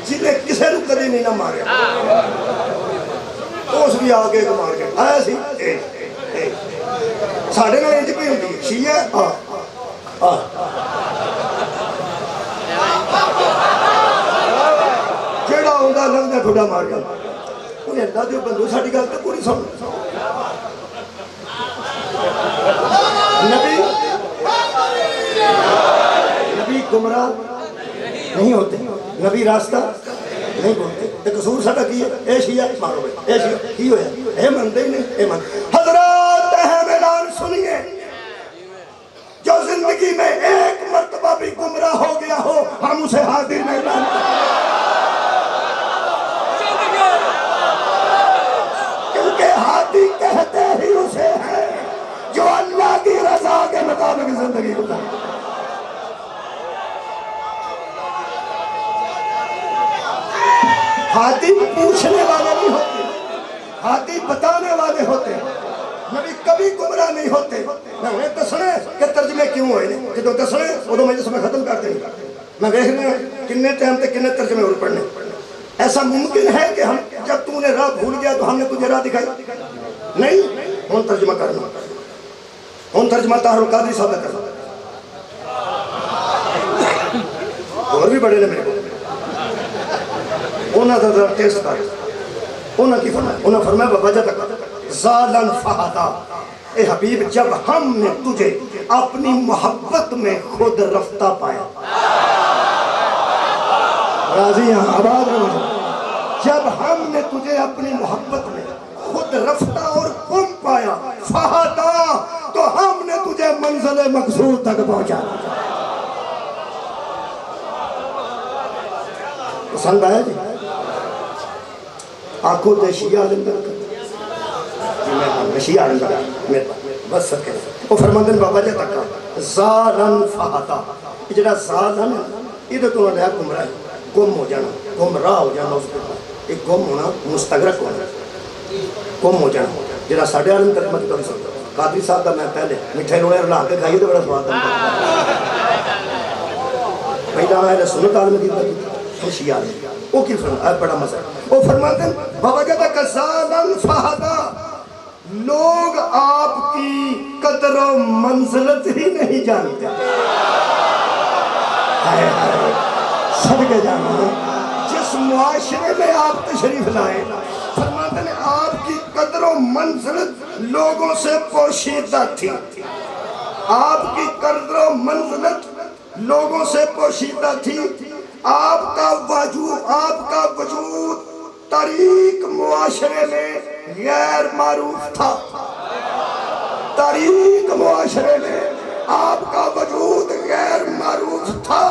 جنہیں کسے نو کدی نہیں نہ ماریا اس بھی آگے کو مار کے آیا سی ساڑھے نہ انج پہ ہوتی ہے شیعہ جیڑا ہوندہ لگتا ٹھوڑا مار گیا انہیں اللہ دیو بندو ساڑھی گل تو پوری سن نبی گمراہ نہیں ہوتے نبی راستہ نہیں بولتے تے قصور ساڈا کی ہے اے شیعہ مارو بھائی اے شیعہ کی ہویا اے مندے ہی نہیں اے مان حضرات اہم اعلان سنیے جو زندگی میں ایک مرتبہ بھی گمراہ ہو گیا ہو ہم اسے حاضر نہیں مانتے کیونکہ ہادی کہتے ہی اسے ہے جو اللہ کی رضا کے مطابق زندگی گزارے ہادی پوچھنے والے نہیں ہوتے ہادی بتانے والے ہوتے نبی کبھی گمراہ نہیں ہوتے میں انہیں دسنے کہ ترجمے کیوں ہوئے نہیں کہ تو دسنے وہ تو مجلس میں ختم کرتے نہیں میں دیکھ رہے ہیں کنے ٹائم تے کنے ترجمے اور پڑھنے ایسا ممکن ہے کہ ہم جب تو نے راہ بھول گیا تو ہم نے تجھے راہ دکھائی نہیں ہون ترجمہ کرنا ہون ترجمہ طاہر القادری صاحب کرنا اور بھی بڑے نے میرے انہاں دا ٹیسٹ کر انہاں کی فرمایا انہاں فرمایا وجہ تک زالن فہدا اے حبیب جب ہم نے تجھے اپنی محبت میں خود رفتہ پایا راضی ہیں آباد رہو جب ہم نے تجھے اپنی محبت میں خود رفتہ اور گم پایا فہدا تو ہم نے تجھے منزل مقصود تک پہنچا پسند آیا جی آنکھوں دے شیعہ علم کر شیعہ علم کر بس سکے وہ فرماندن بابا جا تکا زالن فہتا جڑا زالن ادھر تو نہ گمراہ گم ہو جانا گمراہ ہو جانا اس کو ایک گم ہونا مستغرق ہونا گم ہو جانا جڑا ساڑھے عالم ترجمہ کی طرح سکتا قادری صاحب کا میں پہلے مٹھائی روڑے رلا کے کھائیے تو بڑا سواد پہلا میں سنت عالم کی طرح شیعہ علم وہ کی فرماتا ہے بڑا مزہ وہ فرماتے ہیں بابا جاتا کزالن فہدا لوگ آپ کی قدر و منزلت ہی نہیں جانتے صدقے جانا جس معاشرے میں آپ تشریف لائے فرماتے ہیں آپ کی قدر و منزلت لوگوں سے پوشیدہ تھی آپ کی قدر و منزلت لوگوں سے پوشیدہ تھی آپ کا وجود طریق معاشرے میں غیر معروف تھا طریق معاشرے میں آپ کا وجود غیر معروف تھا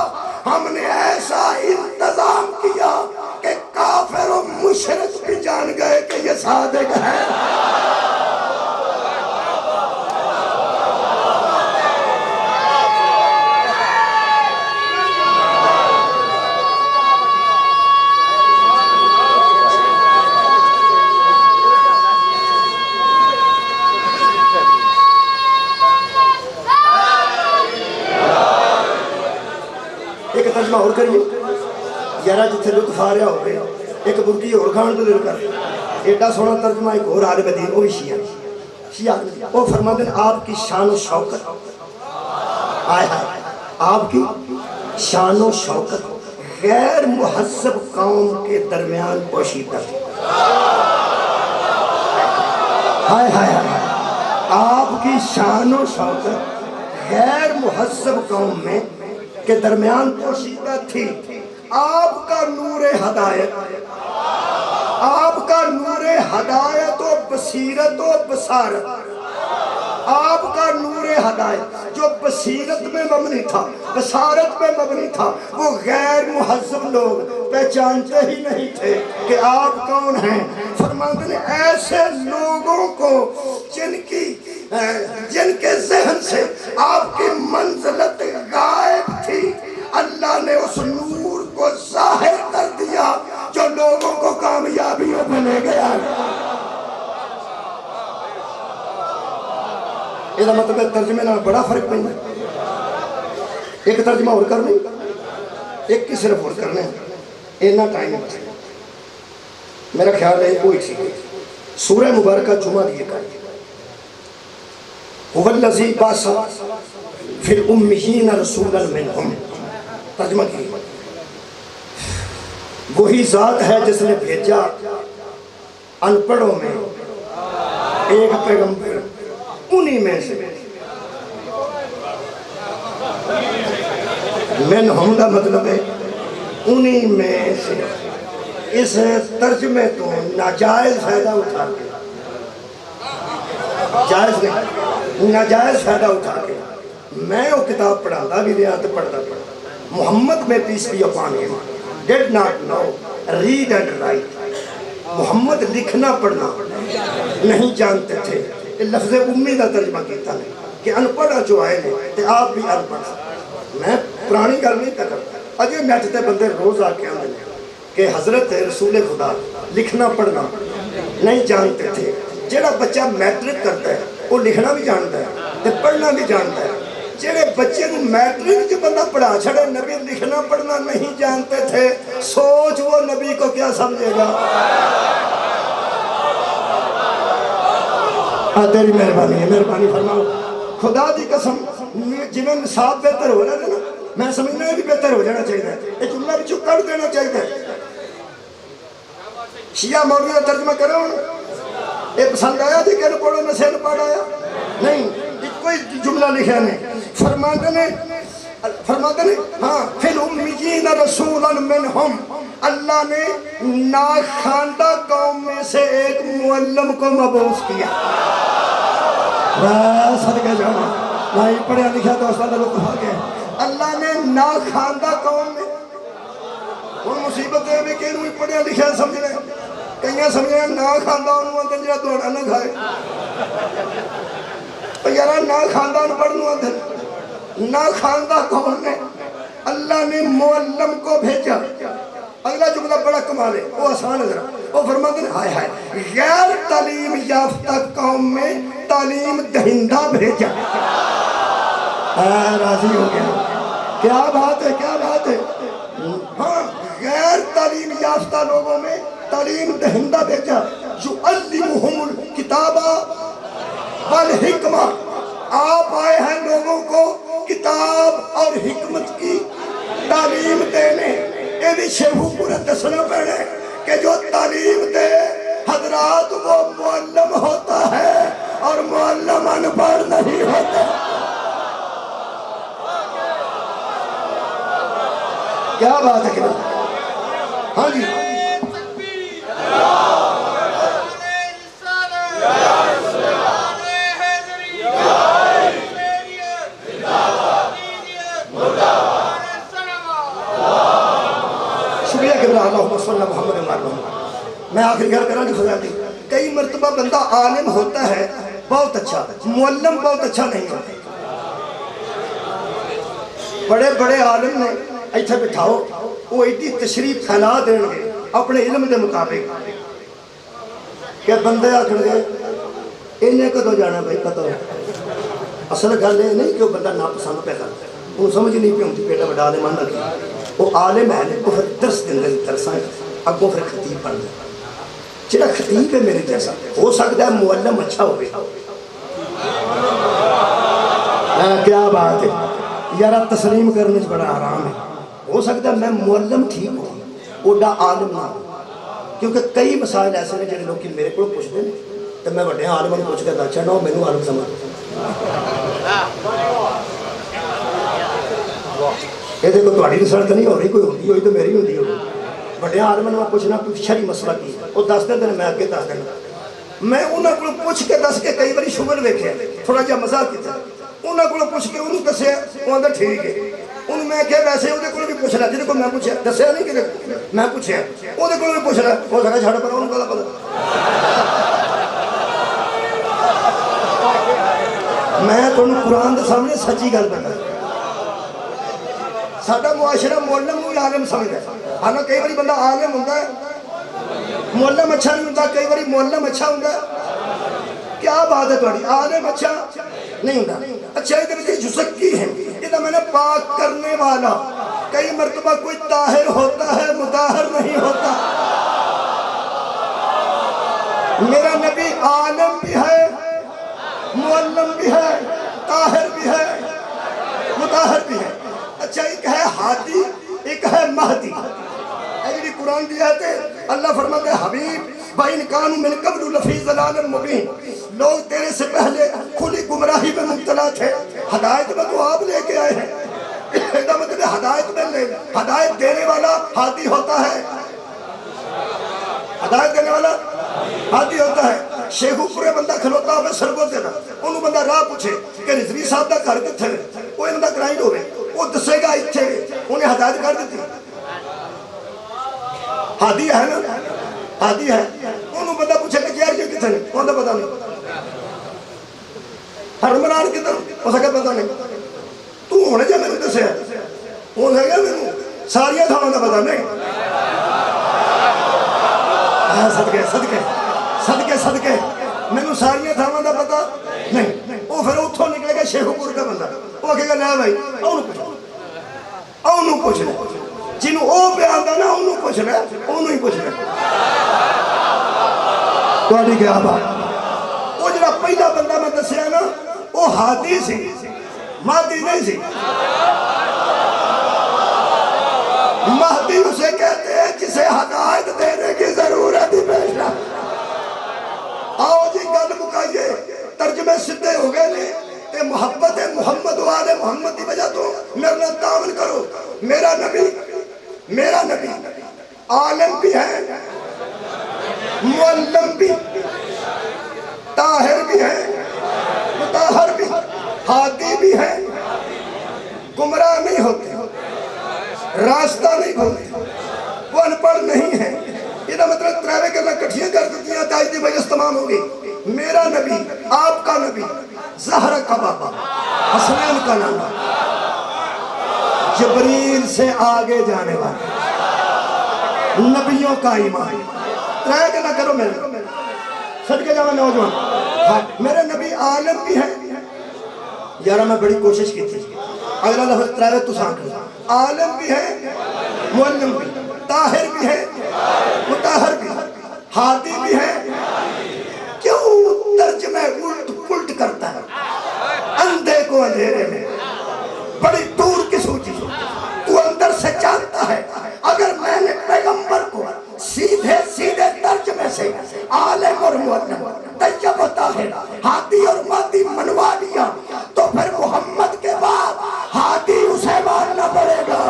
ہم نے ایسا انتظام کیا کہ کافر و مشرک بھی جان گئے کہ یہ صادق ہے ترجمہ اور کریے یارا جتھے لطف آ رہا ہوئے ایک برکی اور کھان تو دل کر ایڈا سونا ترجمہ ایک اور عالم دین وہ شیعہ وہ فرماتے ہیں آپ کی شان و شوکت آئے آپ کی شان و شوکت غیر مہذب قوم کے درمیان پوشیدہ تھی آپ کی شان و شوکت غیر مہذب قوم میں کے درمیان پوشیدہ تھی آپ کا نور ہدایت و بصیرت و بصارت آپ کا نور ہدایت جو بصیرت میں مبنی تھا بصارت میں مبنی تھا وہ غیر مہذب لوگ پہچانتے ہی نہیں تھے کہ آپ کون ہیں فرماتے ہیں ایسے لوگوں کو جن کے ذہن سے آپ کی منزلت غائب تھی اللہ نے اس نور کو ظاہر کر دیا جو لوگوں کو کامیابیوں میں لے گیا یہ مطلب ہے ترجمے نہ بڑا فرق نہیں ہے ایک ترجمہ اور کر نہیں ایک کی صرف اور کرنے اتنا ٹائم ہے میرا خیال ہے کوئی ٹھیک ہے سورہ مبارکہ جمعہ دیے کر هو الذی بعث فی الامیین رسولا منہم ترجمہ کی وہی ذات ہے جس نے بھیجا ان پڑھوں میں ایک پیغمبر انہی میں سے منہم کا مطلب ہے انہی میں سے اس ترجمے تو ناجائز فائدہ اٹھا کے جائز نہیں ناجائز فائدہ اٹھا کے میں وہ کتاب پڑھاتا بھی دیا تو پڑھتا محمد میں پیس بھی اپان ہم did not know read and write محمد لکھنا پڑھنا نہیں جانتے تھے لفظ امی کا ترجمہ کیتا ہے کہ ان پڑھا جو آئے ہیں تو آپ بھی ان پڑھ میں پرانی گل نہیں کرتا اجے میٹھتے بندے روز آ کے آنے کہ حضرت رسول خدا لکھنا پڑھنا نہیں جانتے تھے جڑا بچہ میٹرک کرتا ہے وہ لکھنا بھی جانتا ہے تو پڑھنا بھی جانتا ہے جڑے بچے کو میٹرک جو بندہ پڑھا چھڑے نبی لکھنا پڑھنا نہیں جانتے تھے سوچ وہ نبی کو کیا سمجھے گا تیری مہربانی فرماؤ خدا دی قسم جنہیں نصاب بہتر ہو رہا ہے نا میں سمجھنا ہے کہ بہتر ہو جانا چاہیے یہ جملہ بھی چپ کر دینا چاہیے شیعہ مولوی کا ترجمہ کرو یہ پسند آیا تھی کہ پڑھو نسل پڑھ آیا نہیں کوئی جملہ لکھا نہیں فرماتے نے ہاں فی الامیین رسولا منہم اللہ نے ناخواندہ قوم میں سے ایک معلم کو مبعوث کیا صدقہ جانا نہیں پڑھیا لکھا تو استاد لطف آ گئے اللہ نے ناخواندہ قوم میں ان مصیبت ہے کہ انہوں پڑھیا لکھا سمجھ رہے کئیاں سمجھ رہے ناخواندہ انہوں اندر جا دوڑا نہ کھائے یارا ناخواندہ ان پڑھنوں اندر ناخواندہ قوم نے اللہ نے معلم کو بھیجا اگلا جملہ بڑا کمال ہے وہ آسان ہے ذرا وہ فرماتے ہیں ہائے ہائے غیر تعلیم یافتہ قوم میں تعلیم دہندہ بھیجا راضی ہو گیا کیا بات ہے ہاں غیر تعلیم یافتہ لوگوں میں تعلیم دہندہ بھیجا یعلمہم الکتاب والحکمہ آپ آئے ہیں لوگوں کو کتاب اور حکمت کی تعلیم دینے یہ بھی شیخو پورا دسنا پڑے کہ جو تعلیم دے حضرات وہ معلم ہوتا ہے اور معلم انپڑھ نہیں ہوتا کیا بات ہے کہ ہاں جی اللہم صلی محمد محمد میں آخری گھر کرا نہیں خدا دی کئی مرتبہ بندہ عالم ہوتا ہے بہت اچھا معلم بہت اچھا نہیں ہوتا بڑے بڑے عالم نے ایتھے بٹھاؤ وہ ایڈی تشریف پھیلا دیں گے اپنے علم دے مطابق کہ بندے آکھن گے انہیں کدو جانا بھائی پتہ ہو اصل گل یہ نہیں کہ وہ بندہ ناپسند پہ کرتا ہے وہ سمجھ نہیں پہ ہوتی پیٹا بڑھا دے من لگی وہ عالم ہے وہ پھر درس دن دن درساں اگوں پھر خطیب بن دے جڑا خطیب ہے میرے جیسا ہو سکتا ہے معلم اچھا ہوئے کیا بات ہے یارا تسلیم کرنے سے بڑا حرام ہے ہو سکتا ہے میں معلم ٹھیک ہوں اوڈا عالم نہ ہوں کیونکہ کئی مسائل ایسے ہیں جڑے لوگ میرے کو پوچھتے ہیں تو میں بڑے عالم پوچھ کے اچھا نہ ہو میں عالم سمجھ یہ دیکھو تھوڑی رسالت نہیں ہو رہی کوئی ہوتی ہوئی تو میری ہوتی ہوگی بڑے عالم نے پوچھنا شرعی مسئلہ کی وہ دس دن میں اگے دس دن میں انہوں کو پوچھ کے دس کے کئی باری شغل ویکھیا تھوڑا جہا مزاق کیتا انہوں کو پوچھ کے انہوں دسیا وہ آندا ٹھیک ہے انہوں میں کہ ویسے وہ کو بھی پوچھ رہا جن کو میں پوچھا دسیا نہیں کہ میں پوچھا وہ کو بھی پوچھ رہا ہو سکا چھڑ پر انہوں کو پتا میں تمہیں قرآن کے سامنے سچی گل کرتا ساڈا معاشرہ معلم بھی عالم سمجھتا ہے ہاں کئی باری بندہ عالم ہوتا ہے معلم اچھا نہیں ہوتا کئی باری معلم اچھا ہوتا ہے کیا بات ہے تھوڑی عالم اچھا نہیں ہوتا اچھا ادھر یہ یزکی ہے یہ میں نے پاک کرنے والا کئی مرتبہ کوئی طاہر ہوتا ہے مطہر نہیں ہوتا. میرا نبی عالم بھی ہے معلم بھی ہے طاہر بھی ہے مطہر بھی ہے. اچھا ایک ہے ہادی ایک ہے مہدی. اگلی قرآن کی آیت ہے اللہ فرماتے ہیں حبیب بَإِنْ كَانُوا مِنْ قَبْلُ لَفِي ضَلَالٍ مُبِينٍ. لوگ تیرے سے پہلے کھلی گمراہی میں مبتلا تھے. ہدایت میں تو آپ لے کے آئے ہیں. ایسا مطلب ہدایت میں لے ہدایت دینے والا ہادی ہوتا ہے. ہدایت دینے والا ہادی ہوتا ہے. شیخو پورے بندہ کھلوتا ہوئے سرگو دینا انہوں بندہ راہ پوچھے کہ رضوی صاحب دا گھر کتھے وہ بندہ گرائنڈ ہوئے وہ دسے گا اتھے انہیں ہدایت کر دیتی. ہادی ہے نا ہادی ہے. انہوں بندہ پوچھے کہ یار یہ کتھے نہیں انہوں پتا نہیں حرمران کتھے ہو سکے پتا نہیں تو ہونے جا میں نے دسے وہ سکے میں ساریاں تھا انہوں پتا نہیں. صدقے صدقے صدقے صدقے میں نے ساریاں تھا انہوں پتا نہیں. وہ پھر اتھوں نکلے گا شیخ پور کا بندہ وہ کہے گا نہیں بھائی انہوں پوچھ لے جنہوں او پہ آندہ نا انہوں پوچھ لے انہوں ہی پوچھ لے. تو آنے کے آبا وہ جنہا پہلا بندہ میں دسیا نا وہ ہادی سی مہدی نہیں سی. مہدی اسے کہتے ہیں جسے ہدایت دینے کی ضرورت ہی پیش نہ. آؤ جی گل مکائیے ترجمے سدھے ہو گئے نے کہ محبت محمد و آل محمد کی وجہ تو میرے نال تعامل کرو. میرا نبی عالم بھی ہے معلم بھی طاہر بھی ہے مطہر بھی ہادی بھی ہے. گمراہ نہیں ہوتے راستہ نہیں بھولتے وہ انپڑھ نہیں ہے. یہ مطلب تراوے کے اللہ کٹھیاں کر دیتی ہیں تاج دی مجلس تمام ہوگی. میرا نبی آپ کا نبی زہرہ کا بابا حسنین کا نانا جبریل سے آگے جانے والا نبیوں کا ایمان. تراوے کے نہ کرو میرے صدقے جاوہ نوجوان. ہاں میرے نبی عالم بھی ہے. یارہ میں بڑی کوشش کی تھی اگر اللہ لفظ تراوے تو سانکھ لیں. عالم بھی ہے معلم بھی طاہر بھی ہے مطہر بھی ہادی بھی ہے. کیوں ترجمہ الٹ پلٹ کرتا ہے اندھے کو اندھیرے میں بڑی دور کی سوچی تو اندر سے جانتا ہے. اگر میں نے پیغمبر کو سیدھے سیدھے ترجمے سے عالم اور معلم طیب و طاہر ہادی اور مہدی منوا دیا تو پھر محمد کے بعد ہادی اسے ماننا پڑے گا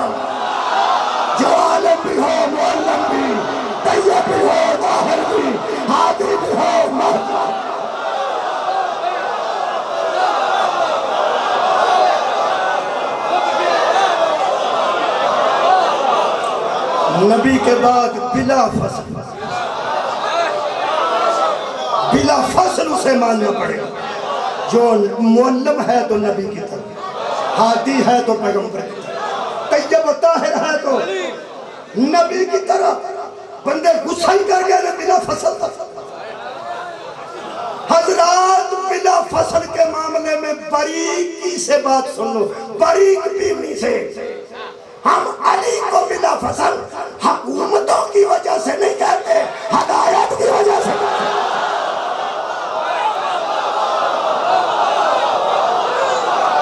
جو عالم بھی ہو معلم بھی طیب بھی ہو طاہر بھی ہادی بھی ہو مہدی. نبی کے بعد بلا فصل اسے ماننا پڑے گا. جو معلم ہے تو نبی کی طرف ہادی ہے تو پیغمبر کی طرف طیب و طاہر ہے تو نبی کی طرف. بندے غصہ ہی کر گئے بلا فصل. حضرات بلا فصل کے معاملے میں باریکی سے بات سن لو باریک بیمی سے. ہم علی کو بلا فصل حکومتوں کی وجہ سے نہیں کہتے ہدایت کی وجہ سے.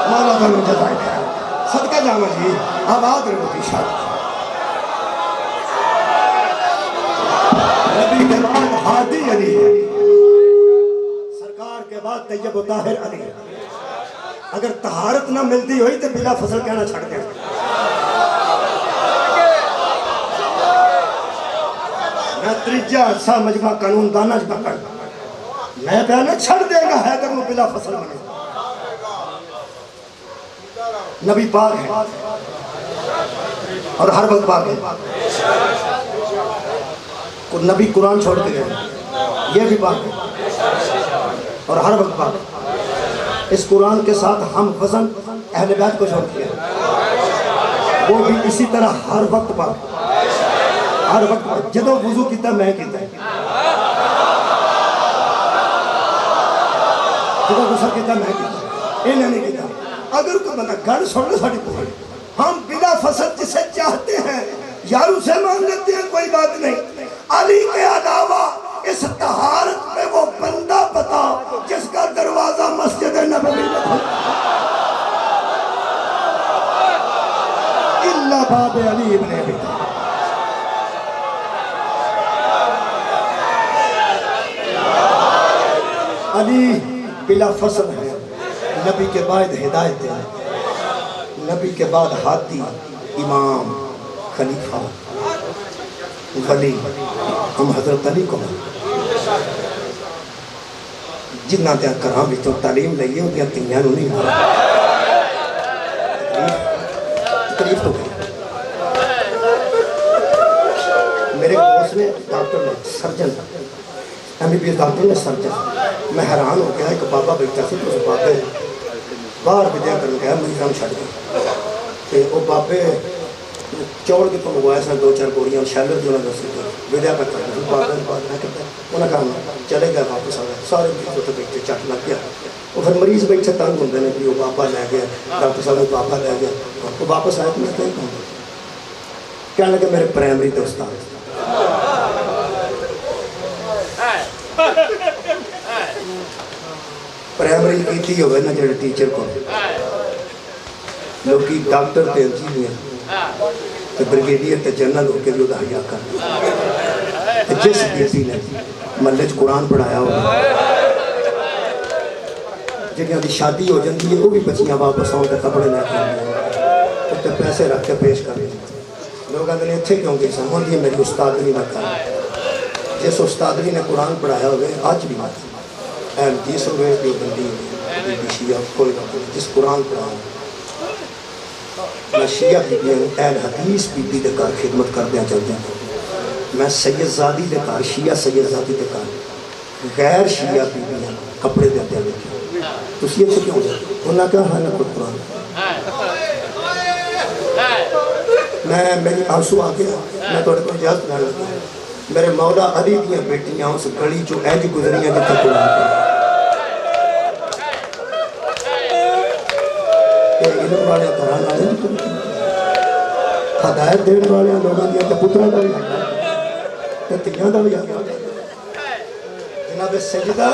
مولا کا جزائے خیر. صدقہ جامع جی آباد رہو کی شاد. نبی کے بعد ہادی علی ہے سرکار کے بعد طیب و طاہر علی ہے. اگر طہارت نہ ملتی ہوئی تو بلا فصل کہنا چھڑ دیں. میں تریجہ عرصہ مجمع قانون دانا جب پڑھ میں بیانا چھڑ دے گا حیدر میں بلا فصل بنے. نبی پاک ہے اور ہر وقت پاک ہے. نبی قرآن چھوڑ کے گئے یہ بھی پاک ہے اور ہر وقت پاک ہے. اس قرآن کے ساتھ ہم وزن اہل بیت کو چھوڑ کیا وہ بھی اسی طرح ہر وقت پاک ہے. ہر وقت جدو وضو کیتا میں کیتا ہے جدو غسل کیتا میں کیتا انہیں نہیں کیتا. اگر کوئی بندہ گھر سن لے ساڑی کوئی ہم بلا فصل جسے چاہتے ہیں یارو سے مان لیتے ہیں، کوئی بات نہیں۔ علی کے علاوہ اس طہارت میں وہ بندہ بتا جس کا دروازہ مسجد نبوی میں کھلا اللہ باب علی ابن ابی طالب۔ علی بلا فصل ہے، نبی کے بعد ہدایت ہے، نبی کے بعد ہادی، امام، خلیفہ، ولی، ہم حضرت علی کو جنہ دیا کرام بھی تو تعلیم لئیے ہو دیا تینیاں نہیں مارا تکلیف تو گئی۔ میرے دوست نے ڈاکٹر نے سرجن MBBS ڈاکٹر نے سرجن، میں حیران ہو گیا ایک بابا بیٹھا سی تو اس بابے باہر بدیا کرنے گیا مریضاں چھڑ گیا کہ وہ بابے چوڑ کے تو مگوایا سن 2-4 گوڑیاں شیلر جو انہوں نے سی بدیا کرتا ہے بابے بعد میں کہتا ہے انہوں نے کہا چلے گیا واپس آ گیا سارے بیٹھے بیٹھے چٹ لگ گیا۔ وہ پھر مریض بیٹھے تنگ ہوندے نے کہ وہ بابا لے گیا ڈاکٹر صاحب نے بابا لے گیا، وہ واپس آیا تو میں کہیں کہوں کہنے لگے میرے پرائمری کے استاد پرائمری کیتی ہوئے نا جڑے ٹیچر کو لوگی ڈاکٹر تے انجینئر تے بریگیڈیئر تے جنرل ہو کے بھی ادھایا کر جس بیٹی نے ملج قرآن پڑھایا ہو جنہاں دی شادی ہو جاندی ہے وہ بھی بچیاں واپس آؤں تے کپڑے لے کر تے پیسے رکھ کے پیش کر لوگ آدھے نے اتھے کیوں گئی سمجھ دی میری استادنی نہ کر جس استادنی نے قرآن پڑھایا ہوئے آج بھی اہل جیس ہوئے جو بندی بی بی شیعہ کوئی نہ کوئی جس قرآن پڑھاؤں میں شیعہ بی بی اہل حدیث بی بی دے کار خدمت کر دیا چل جاتا میں سید زادی دے کار شیعہ سید زادی دے کار غیر شیعہ بی بی کپڑے دے دیا لکھے تو سیئے سے کیوں جاتا انہوں نے کہا نہ کوئی قرآن میں میری آنسو آ گیا میں توڑے کو اجازت نہ لگا میرے مولا علی دیاں بیٹیاں اس گھڑی جو اینج گزریاں جتا قرآن پڑھا کہ علم والے قرآن آلے ہدایت دین والے لوگاں دیا کہ پترہ دا بھی آگا کہ تیاں دا بھی آگا جناب سجدہ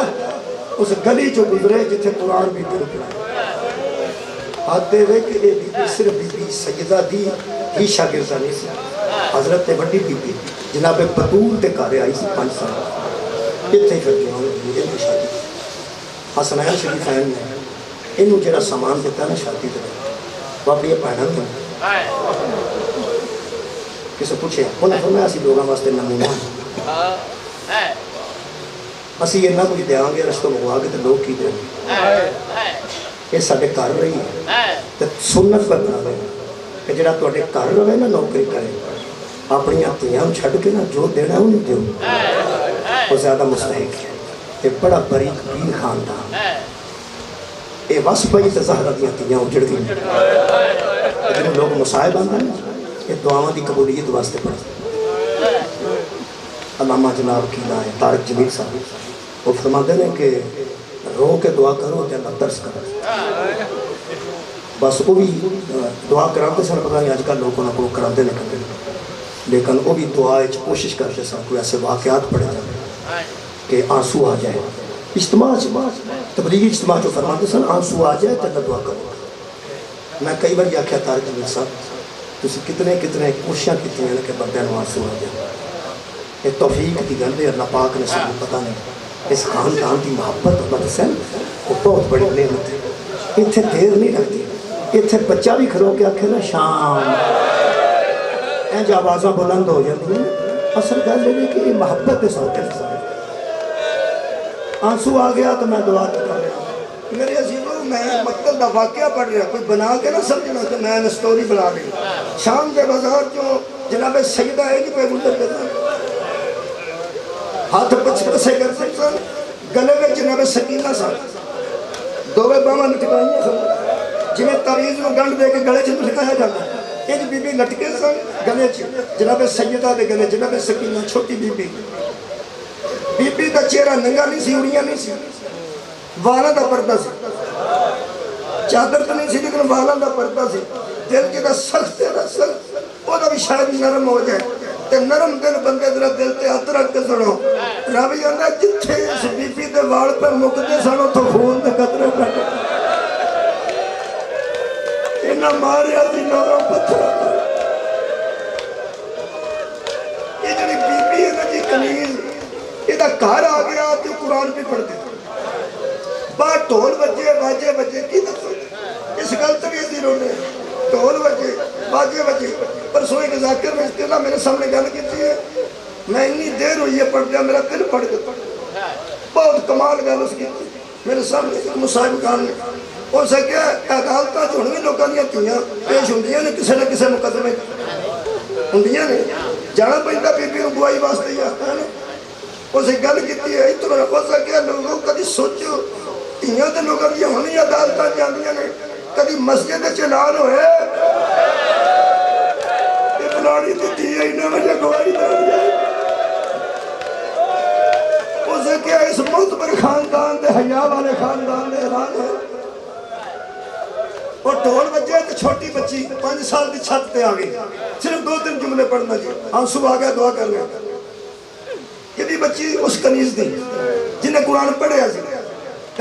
اس گلی جو گزرے جتے قرآن بھی دل پڑھا ہاتھ دے وے کہ اے بی بی صرف بی بی سجدہ دی ہی شاگردہ نہیں سی حضرت بڑی بی بی جناب بطول تے کارے آئی سی 5 سال اتنے ہی فرقی ہونے مجھے بھی شادی حسنین شریفین نے انہوں جڑا سامان دیتا ہے نا شادی دے وہ اپنی پہنن دیں کسے پوچھے انہیں فرمایا اسی لوگاں واسطے نمونہ اسی یہ نہ کچھ دیاں گے رشتہ مگوا کے تو لوگ کی دیں یہ ساڑھے کار رہی ہے سنت پر بنا رہے ہیں کہ جڑا تو اٹھے کر رہے نا نوکری کرے اپنی آتیاں چھڑ کے نا جو دینا ہے انہیں دیو وہ زیادہ مستحق ہے یہ بڑا بریق بین خاندان یہ وس پئی تو زہرہ دی آتیاں اجڑ گئی لیکن لوگ مصائب آندہ ہیں یہ دعاواں دی قبولیت واسطے پڑھتے علامہ جناب کی نائے طارق جمیل صاحب وہ فرما دینے کہ رو کے دعا کرو تے اللہ ترس کرو بس وہ بھی دعا کراتے سن پتہ نہیں آج کل لوگوں نے کو کراتے نہیں کرتے لیکن وہ بھی دعا کوشش کرتے سن کوئی ایسے واقعات پڑے جائے کہ آنسو آ جائے اجتماع تبلیغی اجتماع جو فرماتے سن آنسو آ جائے تو اللہ دعا کرو میں کئی بار یہ کیا طارق جمیل صاحب تسی کتنے کوششاں کتنے ہیں کہ بندے نو آنسو آ جائے یہ توفیق کی گل ہے اللہ پاک نے سب کو پتہ نہیں اس خاندان کی محبت اور مدسن وہ بہت بڑی نعمت ہے اتھے دیر نہیں رکھتی اتھے بچہ بھی کھڑو کے آکھے نا شام اینج آوازاں بلند ہو جاتی ہیں اصل گل ہے کہ یہ محبت کے ساتھ آنسو آ گیا تو میں دعا کر رہا میرے عزیزوں میں مقتل دا واقعہ پڑھ رہا کوئی بنا کے نہ سمجھنا کہ میں نے سٹوری بنا لی شام کے بازار جو جناب سیدہ ہے کہ کوئی گزر کرتا ہاتھ پچھر سے کرتے سن گلے میں جناب سکینہ سن دوے باما لٹکائیاں سن جنہیں تاریز میں گنڈ دے کے گلے چھے لٹکایا جاتا ایک بی بی لٹکے سن گلے چھے جناب سیدہ دے گلے جناب سکینہ چھوٹی بی بی دا چہرہ ننگا نہیں سی اڑیاں نہیں سی والا دا پردہ سی چادر تو نہیں سی لیکن والاں دا پردہ سی دل جدا سخت ہے نا سخت وہ بھی شاید نرم ہو جائے تے نرم دل بندے ذرا دل تے ہاتھ رکھ کے سنو رب جاندا جتھے اس بی بی دے وال پر مکدے سن تو خون دے قطرے پہ انہاں ماریا سی نوروں پتھر یہ جڑی بی بی ہے نا جی کنیز یہ گھر آ گیا تو قرآن بھی پڑھتے باہر ڈھول بجے باجے بجے کی دسو اس گل تو بھی اسی رونے ڈھول بجے باجے بجے پرسوں ایک ذاکر میں استعلا میرے سامنے گل کی ہے میں اتنی دیر ہوئی ہے پڑھ دیا میرا دل پڑھ گیا بہت کمال گل اس کی میرے سامنے ایک مصاحب خان نے ہو سکیا عدالتاں چ ہن بھی لوکاں دیاں دھیاں پیش ہوندیاں نے کسے نہ کسے مقدمے ہوندیاں نے جانا پیندا بی بی نوں گواہی واسطے یا اسے گل کیتی ہے تو میرا ہو سکیا لوگوں کدی سوچو دھیاں تے لوکاں دیاں ہن عدالتاں جاندیاں نے کدی مسجد وچ اعلان ہوئے تے فلانی تے دھی انہاں وچ گواہی دے اسے کیا اس معتبر خاندان دے حیا والے خاندان دے اعلان ہے اور ڈھول بجے تو چھوٹی بچی 5 سال کی چھت تے آ گئی صرف 2-3 جملے پڑھنا جی آنسو آ گیا دعا کرنے کہ بچی اس کنیز دی جنہیں قرآن پڑھیا سی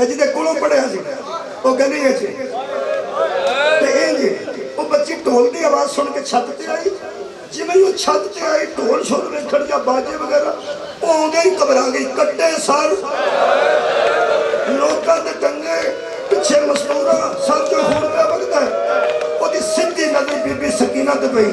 جنہیں کولوں پڑھیا سی وہ گلی ہے جی وہ بچی ڈھول دی آواز سن کے چھت تے آئی جی میں وہ چھت تے آئی ڈھول شور میں کھڑ گیا باجے وغیرہ وہ آگے ہی قبر آ گئی کٹے سر لوکاں تے ٹنگے پیچھے مسنورہ سر جو خون پہ بگتا ہے وہ دی سدھی نظر بی بی سکینہ تے پئی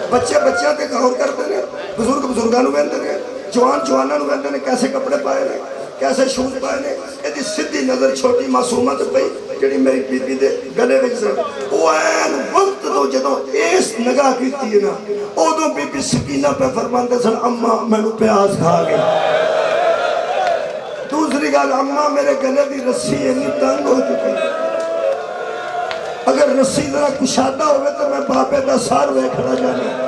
بچے بچیاں تے غور کرتے ہیں بزرگ بزرگانوں ویندے نے جوان جوانانوں ویندے نے کیسے کپڑے پائے نے کیسے شوز پائے نے یہ دی سدھی نظر چھوٹی معصومہ تے پئی جڑی میری بی بی دے گلے وچ سی وہ این وقت تو جدوں اس نگاہ کیتی ہے نا اودوں بی بی سکینہ پہ فرماندے سن اماں مینوں پیاس کھا گیا دوسری گل اماں میرے گلے دی رسی اتنی تنگ ہو چکی اگر رسی ذرا کشادہ ہوئے تو میں بابے دا سار ویکھنا جانا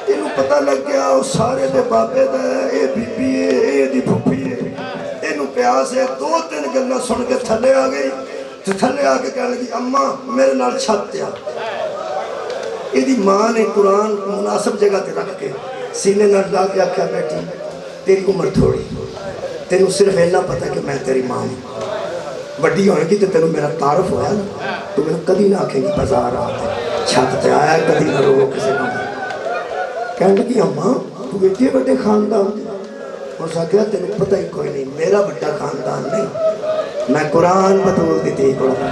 انہوں پتہ لگ گیا وہ سارے دے بابے دا اے بی بی ہے اے دی پھپھی ہے انہوں پیاس ہے 2-3 گلنا سن کے تھلے آ گئی تو تھلے آ کے کہنے لگی اماں میرے نال چھت تے آ یہ دی ماں نے قرآن مناسب جگہ تے رکھ کے سینے نال لا کے آکھیا بیٹی تیری عمر تھوڑی تینوں صرف اینا پتا کہ میں تیری ماں ہوں وڈی ہونے کی تو تینوں میرا تعارف ہوا نا تو میں کدی نہ آکھیں گی بازار آتے چھت تے آیا کدی نہ رو کسے نہ کہنے لگی اماں تو ایڈے بڑے خاندان ہو سکیا تینوں پتہ ہی کوئی نہیں میرا بڑا خاندان نہیں میں قرآن بطول دی تھی قرآن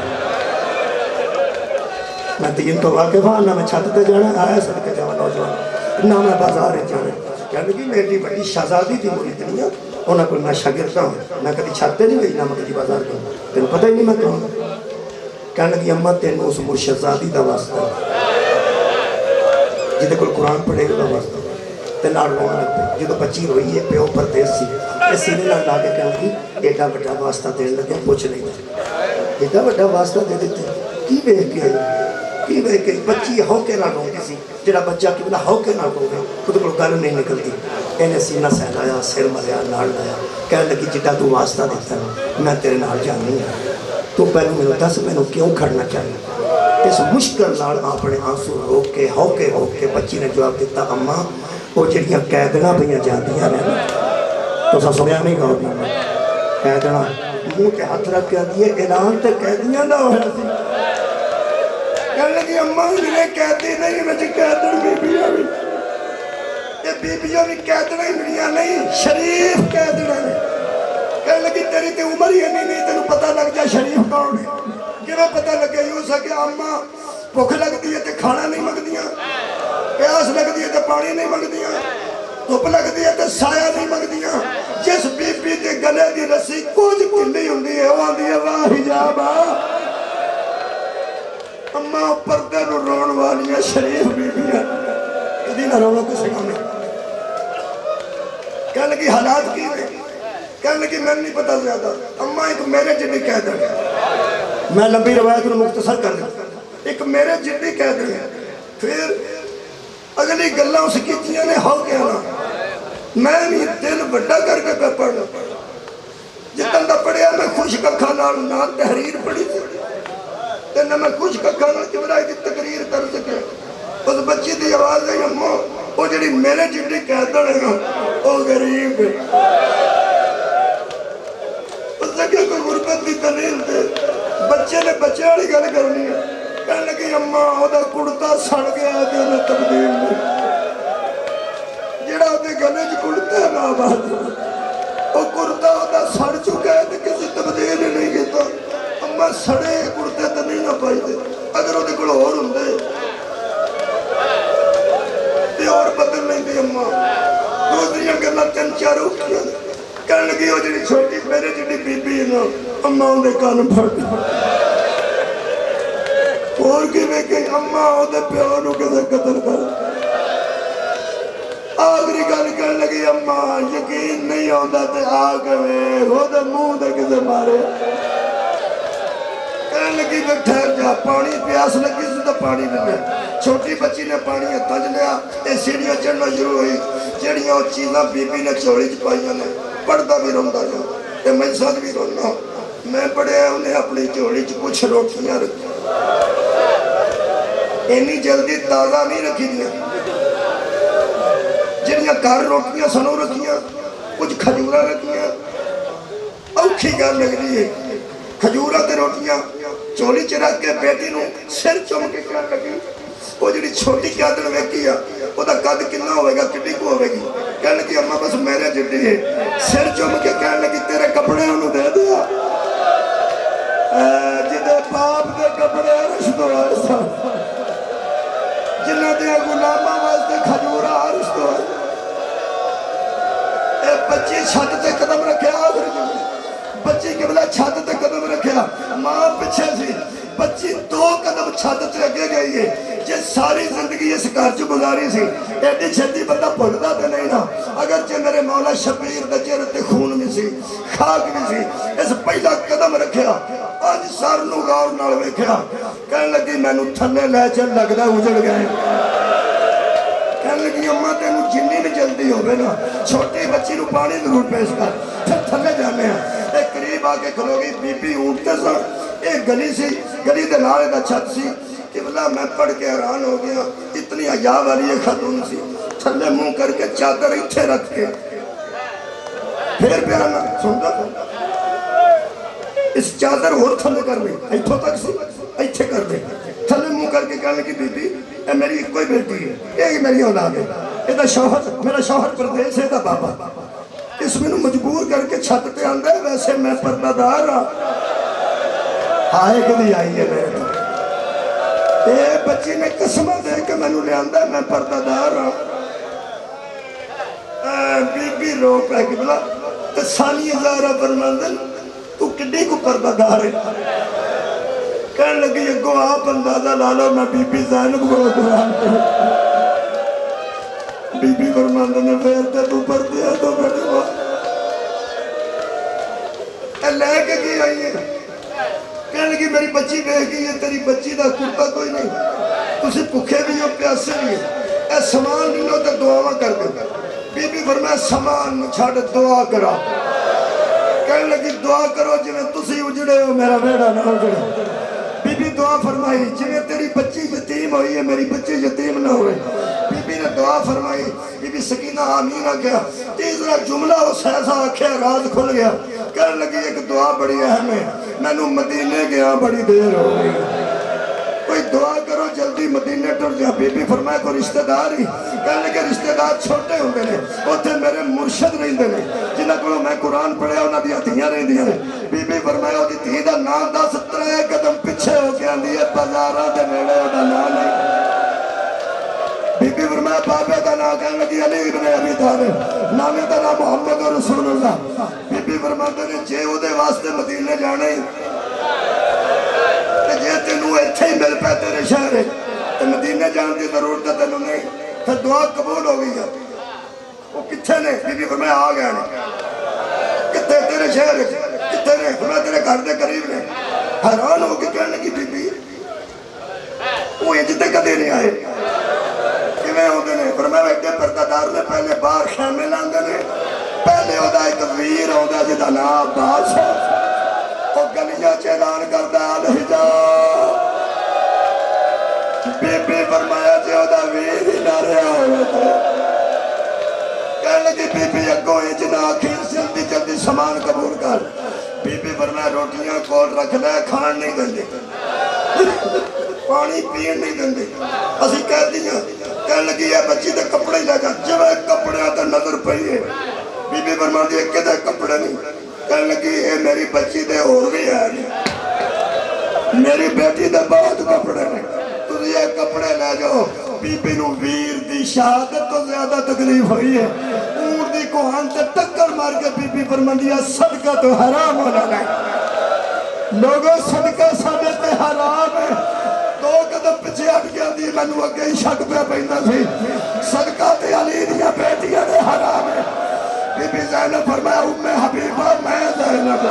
میں تین تو واقف ہاں نہ میں چھت تے جانا آیا صدقے جانا نوجوان نہ میں بازار جانا کہنے لگی میری بڑی شہزادی تھی مری دنیا انہاں کو میں شاگردہ ہوں میں کدی چھاتے نہیں گئی نہ میں کدی بازار گئی تینوں پتہ ہی نہیں میں کہوں کہنے لگی اماں تینوں اس مرشدزادی دا واسطہ جدے کو قرآن پڑھے گا واسطہ تے نال رونا لگ پے جدوں بچی روئی ہے پیو پردیس سی اے سینے نال لا کے کہنے لگی ایڈا بڑا واسطہ دین لگے پوچھ نہیں دے ایڈا بڑا واسطہ دے دیتے کی ویکھ کے کی ویکھ کے بچی ہو کے نہ روندی سی جڑا بچہ کی بلا ہو کے نہ روے خود کو گل نہیں نکلتی انہیں سینہ سہلایا سر ملیا نال لایا کہنے لگی جڈا تو واسطہ دیتا ہے میں تیرے نال جانی ہوں تو پہلے میں دس مینوں کیوں کھڑنا چاہیے اس مشکل نال اپنے آنسو روک کے بچی نے جواب دیتا اماں وہ جڑیاں قیدنا پہ جاندیاں نے تو سا سنیا نہیں کہو قیدنا منہ تے ہاتھ رکھ کے آدھی ہے اعلان تے قیدیاں نہ ہویا سی کہنے لگی اماں میرے قیدی نہیں میں جی قیدن بیبیاں بھی یہ بیبیاں بھی قیدنا ہی ملیاں نہیں شریف قیدنا نے کہنے لگی تیری تے عمر ہی نہیں تینوں پتہ لگ جا شریف کون ہے کہ میں پتہ لگے یوں سکے اماں بھوک لگتی ہے تے کھانا نہیں منگدیاں پیاس لگتی ہے تے پانی نہیں منگدیاں دھوپ لگتی ہے تے سایہ نہیں منگدیاں جس بی بی دے گلے دی رسی کچھ کلی ہوندی ہے وہ آندی ہے واہ حجابا اماں پردے نو رون والی شریف بی بی ہے کدی نہ رونا کسی کام نہیں کہنے لگی حالات کی ہے کہنے لگی میں نہیں پتا زیادہ اماں ایک میرے جنی کہہ دیں میں لمبی روایت میں مختصر کر دیں ایک میرے جنی کہہ دیں پھر اگلی گلہ اس کیتیاں نے ہو گیا نا میں بھی دل بڑا کر کے پڑھنا جتن دا پڑھیا میں خوش ککھا نال تحریر پڑھی تھی تے نہ میں کچھ ککھاں نال جبرائی دی تقریر کر سکے. اس بچی دی آواز ہے اماں وہ جڑی میرے جڑی قیدڑ ہے نا وہ غریب ہے. اس نے کیا کوئی غربت دی دلیل دے. بچے نے بچے والی گل کرنی ہے. کہنے لگی اماں وہ دا کڑتا سڑ گیا تے انہیں تبدیل نہیں. جڑا وہ گلے چ کڑتا ہے نا آباد وہ کڑتا وہ سڑ چکا ہے تے کسی تبدیل ہی نہیں کیتا. اماں سڑے کڑتے تے نہیں نہ پائی دے. اگر وہ کول ہور ہوندے تے اور بدل نہیں دی اماں. دوسریاں گلاں تین چار اٹھیاں. کہنے لگی وہ جڑی چھوٹی میرے جڑی بی بی ہے نا اماں اون دے کان پھڑ اور کی میں کہ اماں او دے پیو نو کسے قتل کر. آخری گل کہنے لگی اماں یقین نہیں آندا تے آ گئے وہ دے منہ دے کسے مارے. کہنے لگی کہ ٹھہر جا پانی پیاس لگی سے تو پانی ملے. چھوٹی بچی نے پانی ہتھاں چ لیا تے سیڑھیاں چڑھنا شروع ہوئی. جڑیاں چیزاں بی بی نے چوڑی چ پائیاں نے پڑھدا بھی روندا جا تے میں ساتھ بھی رونا. میں پڑھیا انہیں اپنی چوڑی چ کچھ روٹیاں رکھی. اینی جلدی تازہ نہیں رکھی دیا. جڑیاں گھر روٹیاں سنو رکھیاں کچھ کھجورا رکھیاں. اوکھی گل لگ رہی ہے. کھجورا تے روٹیاں چولی چ رکھ کے بیٹی نو سر چم کے کہنے لگی وہ جڑی چھوٹی قیادر ویکھی ہے وہ دا قد کتنا ہوئے گا کتنی کو ہوئے گی. کہنے لگی اماں بس میرے جڑی ہے. سر چم کے کہنے لگی تیرے کپڑے انہوں دے دیا. جدے باپ دے کپڑے رشتو ایسا جنہ دیا غلامہ واسطے کھجورا رشتو. اے بچی چھت تے قدم رکھے آخر جمعے. بچی قبلہ چھت تے قدم رکھیا. ماں پچھے سی. بچی 2 قدم چھت تے اگے گئی ہے. جے ساری زندگی اس گھر چ گزاری سی ایڈی چھتی بندہ بھولدا تے نہیں نا. اگرچہ میرے مولا شبیر دے چہرے تے خون بھی سی خاک بھی سی. اس پہلا قدم رکھیا. آج سر نو غور نال ویکھیا. کہنے لگی مینوں تھلے لے چل لگدا اجڑ گئے. کہنے لگی اماں تینوں جنی بھی جلدی ہوئے نا چھوٹی بچی نو پانی ضرور پیش کر پھر تھلے جانے ہیں. ایک قریب آ کے کھلو گئی بی بی اونٹتے سا. ایک گلی سی گلی دے نالے دا چھت سی. قبلہ میں پڑھ کے حیران ہو گیا. اتنی حیا والی ایک خاتون سی تھلے منہ کر کے چادر اتھے رکھ کے پھر بیانا سنتا تھا اس چادر اور تھلے کر دیں ایتھوں تک سی ایتھے کر دیں. تھلے منہ کر کے کہنے کی بی بی اے میری کوئی بیٹی ہے یہ میری اولاد ہے. یہ شوہر میرا شوہر پردیس ہے دا بابا. اس میں مجبور کر کے چھت پہ آندہ ہے. ویسے میں پردہ دار ہاں. آئے کدی آئی ہے میرے تو. اے بچی نے قسمہ دے کہ میں نے آندہ ہے میں پردہ دار ہاں. بی بی رو پہ کہ بلا ثانی زارہ فرماندن تو کڈی کو پردہ دار ہے. کہنے لگی یہ کو آپ اندازہ لالو میں بی بی زینب کو قرآن پہ. بی بی فرماندن نے فیرتے تو پردے ہے تو بڑے بات اے لے کے کی آئی ہے. کہنے لگی میری بچی بے گئی ہے تیری بچی دا کرتا کوئی نہیں. تسی پکھے بھی ہو پیاسے بھی ہے. اے سامان لو تے دعاواں کر دے. بی بی فرمایا سامان چھاڑ دعا کرا. کہنے لگی دعا کرو جنہیں تسی اجڑے ہو میرا بیڑا نہ اجڑے. بی بی دعا فرمائی جنہیں تیری بچی یتیم ہوئی ہے میری بچی یتیم نہ ہوئے. بی بی نے دعا فرمائی. بی بی سکینہ آمین آ گیا. تیسرا جملہ اس ایسا آکھے راز کھل گیا. کہنے لگی ایک دعا بڑی اہم ہے. میں نے مدینے گیا بڑی دیر ہو گئی. کوئی دعا کرو جلدی مدینے ٹر جا. بی بی فرمایا کوئی رشتہ دار ہی. کہنے لگے رشتہ دار چھوٹے ہوں گے اوتھے میرے مرشد رہن دے جنہاں کو میں قرآن پڑھیا انہاں دی ہتھیاں رہن دیا. بی بی فرمایا وہ دھی دا نام 10 قدم پیچھے ہو کے آندی ہے بازاراں دے نیڑے دا نام نہیں. بی بی فرمایا بابے دا نام کہنے لگی علی ابن ابی طالب نانے دا نام محمد رسول اللہ. بی بی فرماتے نے جے او دے واسطے مدینے جانے جے تینوں ایتھے ہی مل پہ تیرے شہر تو مدینے جان دی ضرورت ہے تینوں نہیں. پھر دعا قبول ہو گئی ہے. وہ کتھے نے بی بی فرمایا آ گئے نے. کتھے تیرے شہر کتھے نے فرمایا تیرے گھر دے قریب نے. حیران ہو کے کہنے لگی بی بی وہ اجتے کدے نہیں آئے کیویں ہوندے نے. فرمایا ایڈے پردہ دار نے پہلے باہر خیمے لاندے نے. پہلے ہوتا ایک ویر ہوتا جدا نام عباس ہے. وہ گلیاں چ اعلان کرتا الحجاب بی بی فرمایا جے او دا ویر ہی نہ رہا ہوئے کہنے لگی بی بی اگوں اجنا آخیر جلدی جلدی سامان قبول کر بی بی فرمایا روٹیاں کول رکھ دے کھان نہیں دیں پانی پین نہیں دیں گے اسی کہہ دیا کہنے لگی ہے بچی دے کپڑے لگا جب کپڑے آتا نظر پہی ہے بی بی فرما دیا کہ دے کپڑے نہیں کہنے لگی اے میری بچی دے اور بھی ہے میری بیٹی دے بہت کپڑے نہیں تو یہ کپڑے لے جاؤ بی بی نو ویر دی شہادت تو زیادہ تکلیف ہوئی ہے اونٹ دی کوہان سے ٹکر مار کے بی بی فرما دیا صدقہ تو حرام ہونا نہیں لوگوں صدقہ ساڑھے تے حرام ہے دو قدم پچھے ہٹ گیا دی میں نو اگے ہی شک پہ پہنا سی صدقہ تے علی دیا بیٹیاں نے حرام ہے بی بی زینب فرمایا ام حبیبہ میں زینب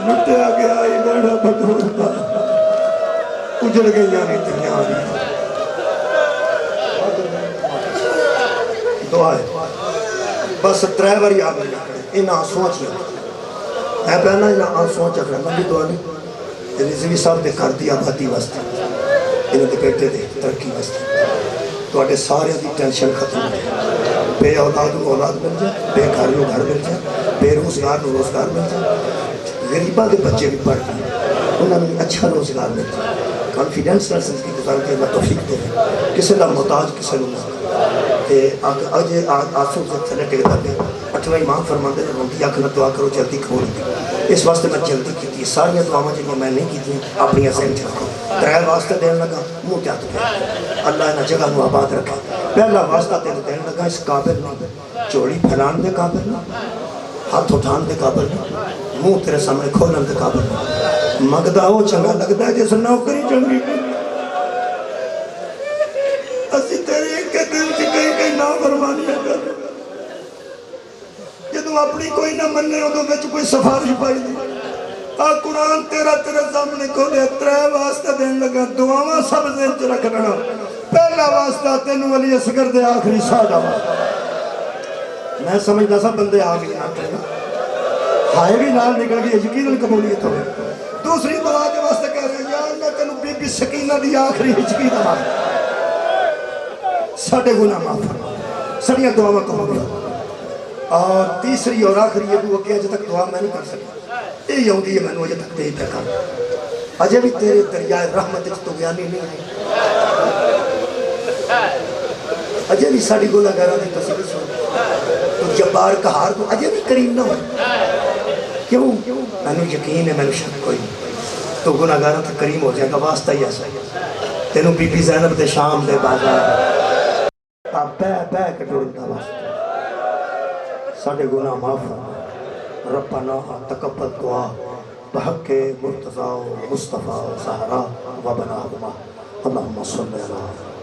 لٹیا گیا ہی میرا بدور دا اجڑ گئی یعنی دنیا آگئی دعا ہے بس ڈرائیور ہی آگئی انہاں سوچیا میں پہنا انہاں سوچ اگر میں بھی دعا نہیں رضوی صاحب نے کر دیا بھاتی واسطے انہوں نے بیٹے دے ترقی واسطے تو آٹے سارے دی ٹینشن ختم ہو جائے بے اولاد اولاد مل جائے بے گھر گھر مل جائے بے روزگار روزگار مل جائے غریبہ دے بچے بھی پڑھ گئے انہوں نے اچھا روزگار مل جائے کانفیڈنس نہ زندگی گزار کے اللہ توفیق دے کسی نہ محتاج کسی نہ آجے آسو سے تھلے ٹکتا پہ اٹھوائی ماں فرماندے نے روندی آکھنا دعا کرو جلدی قبول کی اس واسطے میں جلدی کی تھی ساری دعاواں جنہیں میں نہیں کی تھی اپنی ذہن چ رکھو ترائے واسطے دین لگا منہ کیا تو کیا اللہ نے جگہ نو آباد رکھا پہلا واسطہ تین دین لگا اس قابل نہیں چوڑی پھیلان دے قابل نہیں ہاتھ اٹھان دے قابل نہیں منہ تیرے سامنے کھولن دے قابل نہیں مگدہ ہو چنگا لگتا ہے جس نوکری چنگی اسی تیرے ایک کے دل سے کہیں نافرمانیاں کر جدو اپنی کوئی نہ مننے ہو تو بچ کوئی سفارش پائی دی قرآن تیرا تیرے سامنے کھولے ترے واسطہ دین لگا دعاواں سب ذہن چ رکھنا پہلا واسطہ تینوں علی اصغر دے آخری سادہ میں سمجھنا سا بندے آگے نہ کرنا ہائے بھی نال نکل گئی یقیناً قبولیت ہوئے دوسری دعا کے واسطے کہہ رہے ہیں یا اللہ تینوں بی بی سکینہ دی آخری ہجکی دا ساڑھے گناہ معاف فرما سڑیاں دعاواں قبول اور تیسری اور آخری یہ دعا کہ اجے تک دعا میں نہیں کر سکتا یہ یہودی ہے میں نے اجے تک دے پہ کر اجے بھی تیرے دریائے رحمت تو بیانی نہیں ہے اجے بھی ساڑھی گناہ گارہ دی تصویر سن تو جبار کہار تو اجے بھی کریم نہ ہو کیوں میں نے یقین ہے میں نے شک کوئی تو گناہ گارہ تک کریم ہو جائے گا واسطہ ہی ایسا تینوں بی بی زینب دے شام دے بازار آپ پہ کٹورتا واسطہ ساڑھے گناہ معاف ربنا تقبل دعا بحق مرتضی و مصطفیٰ و زہرا و بناہما اللہم صلی اللہ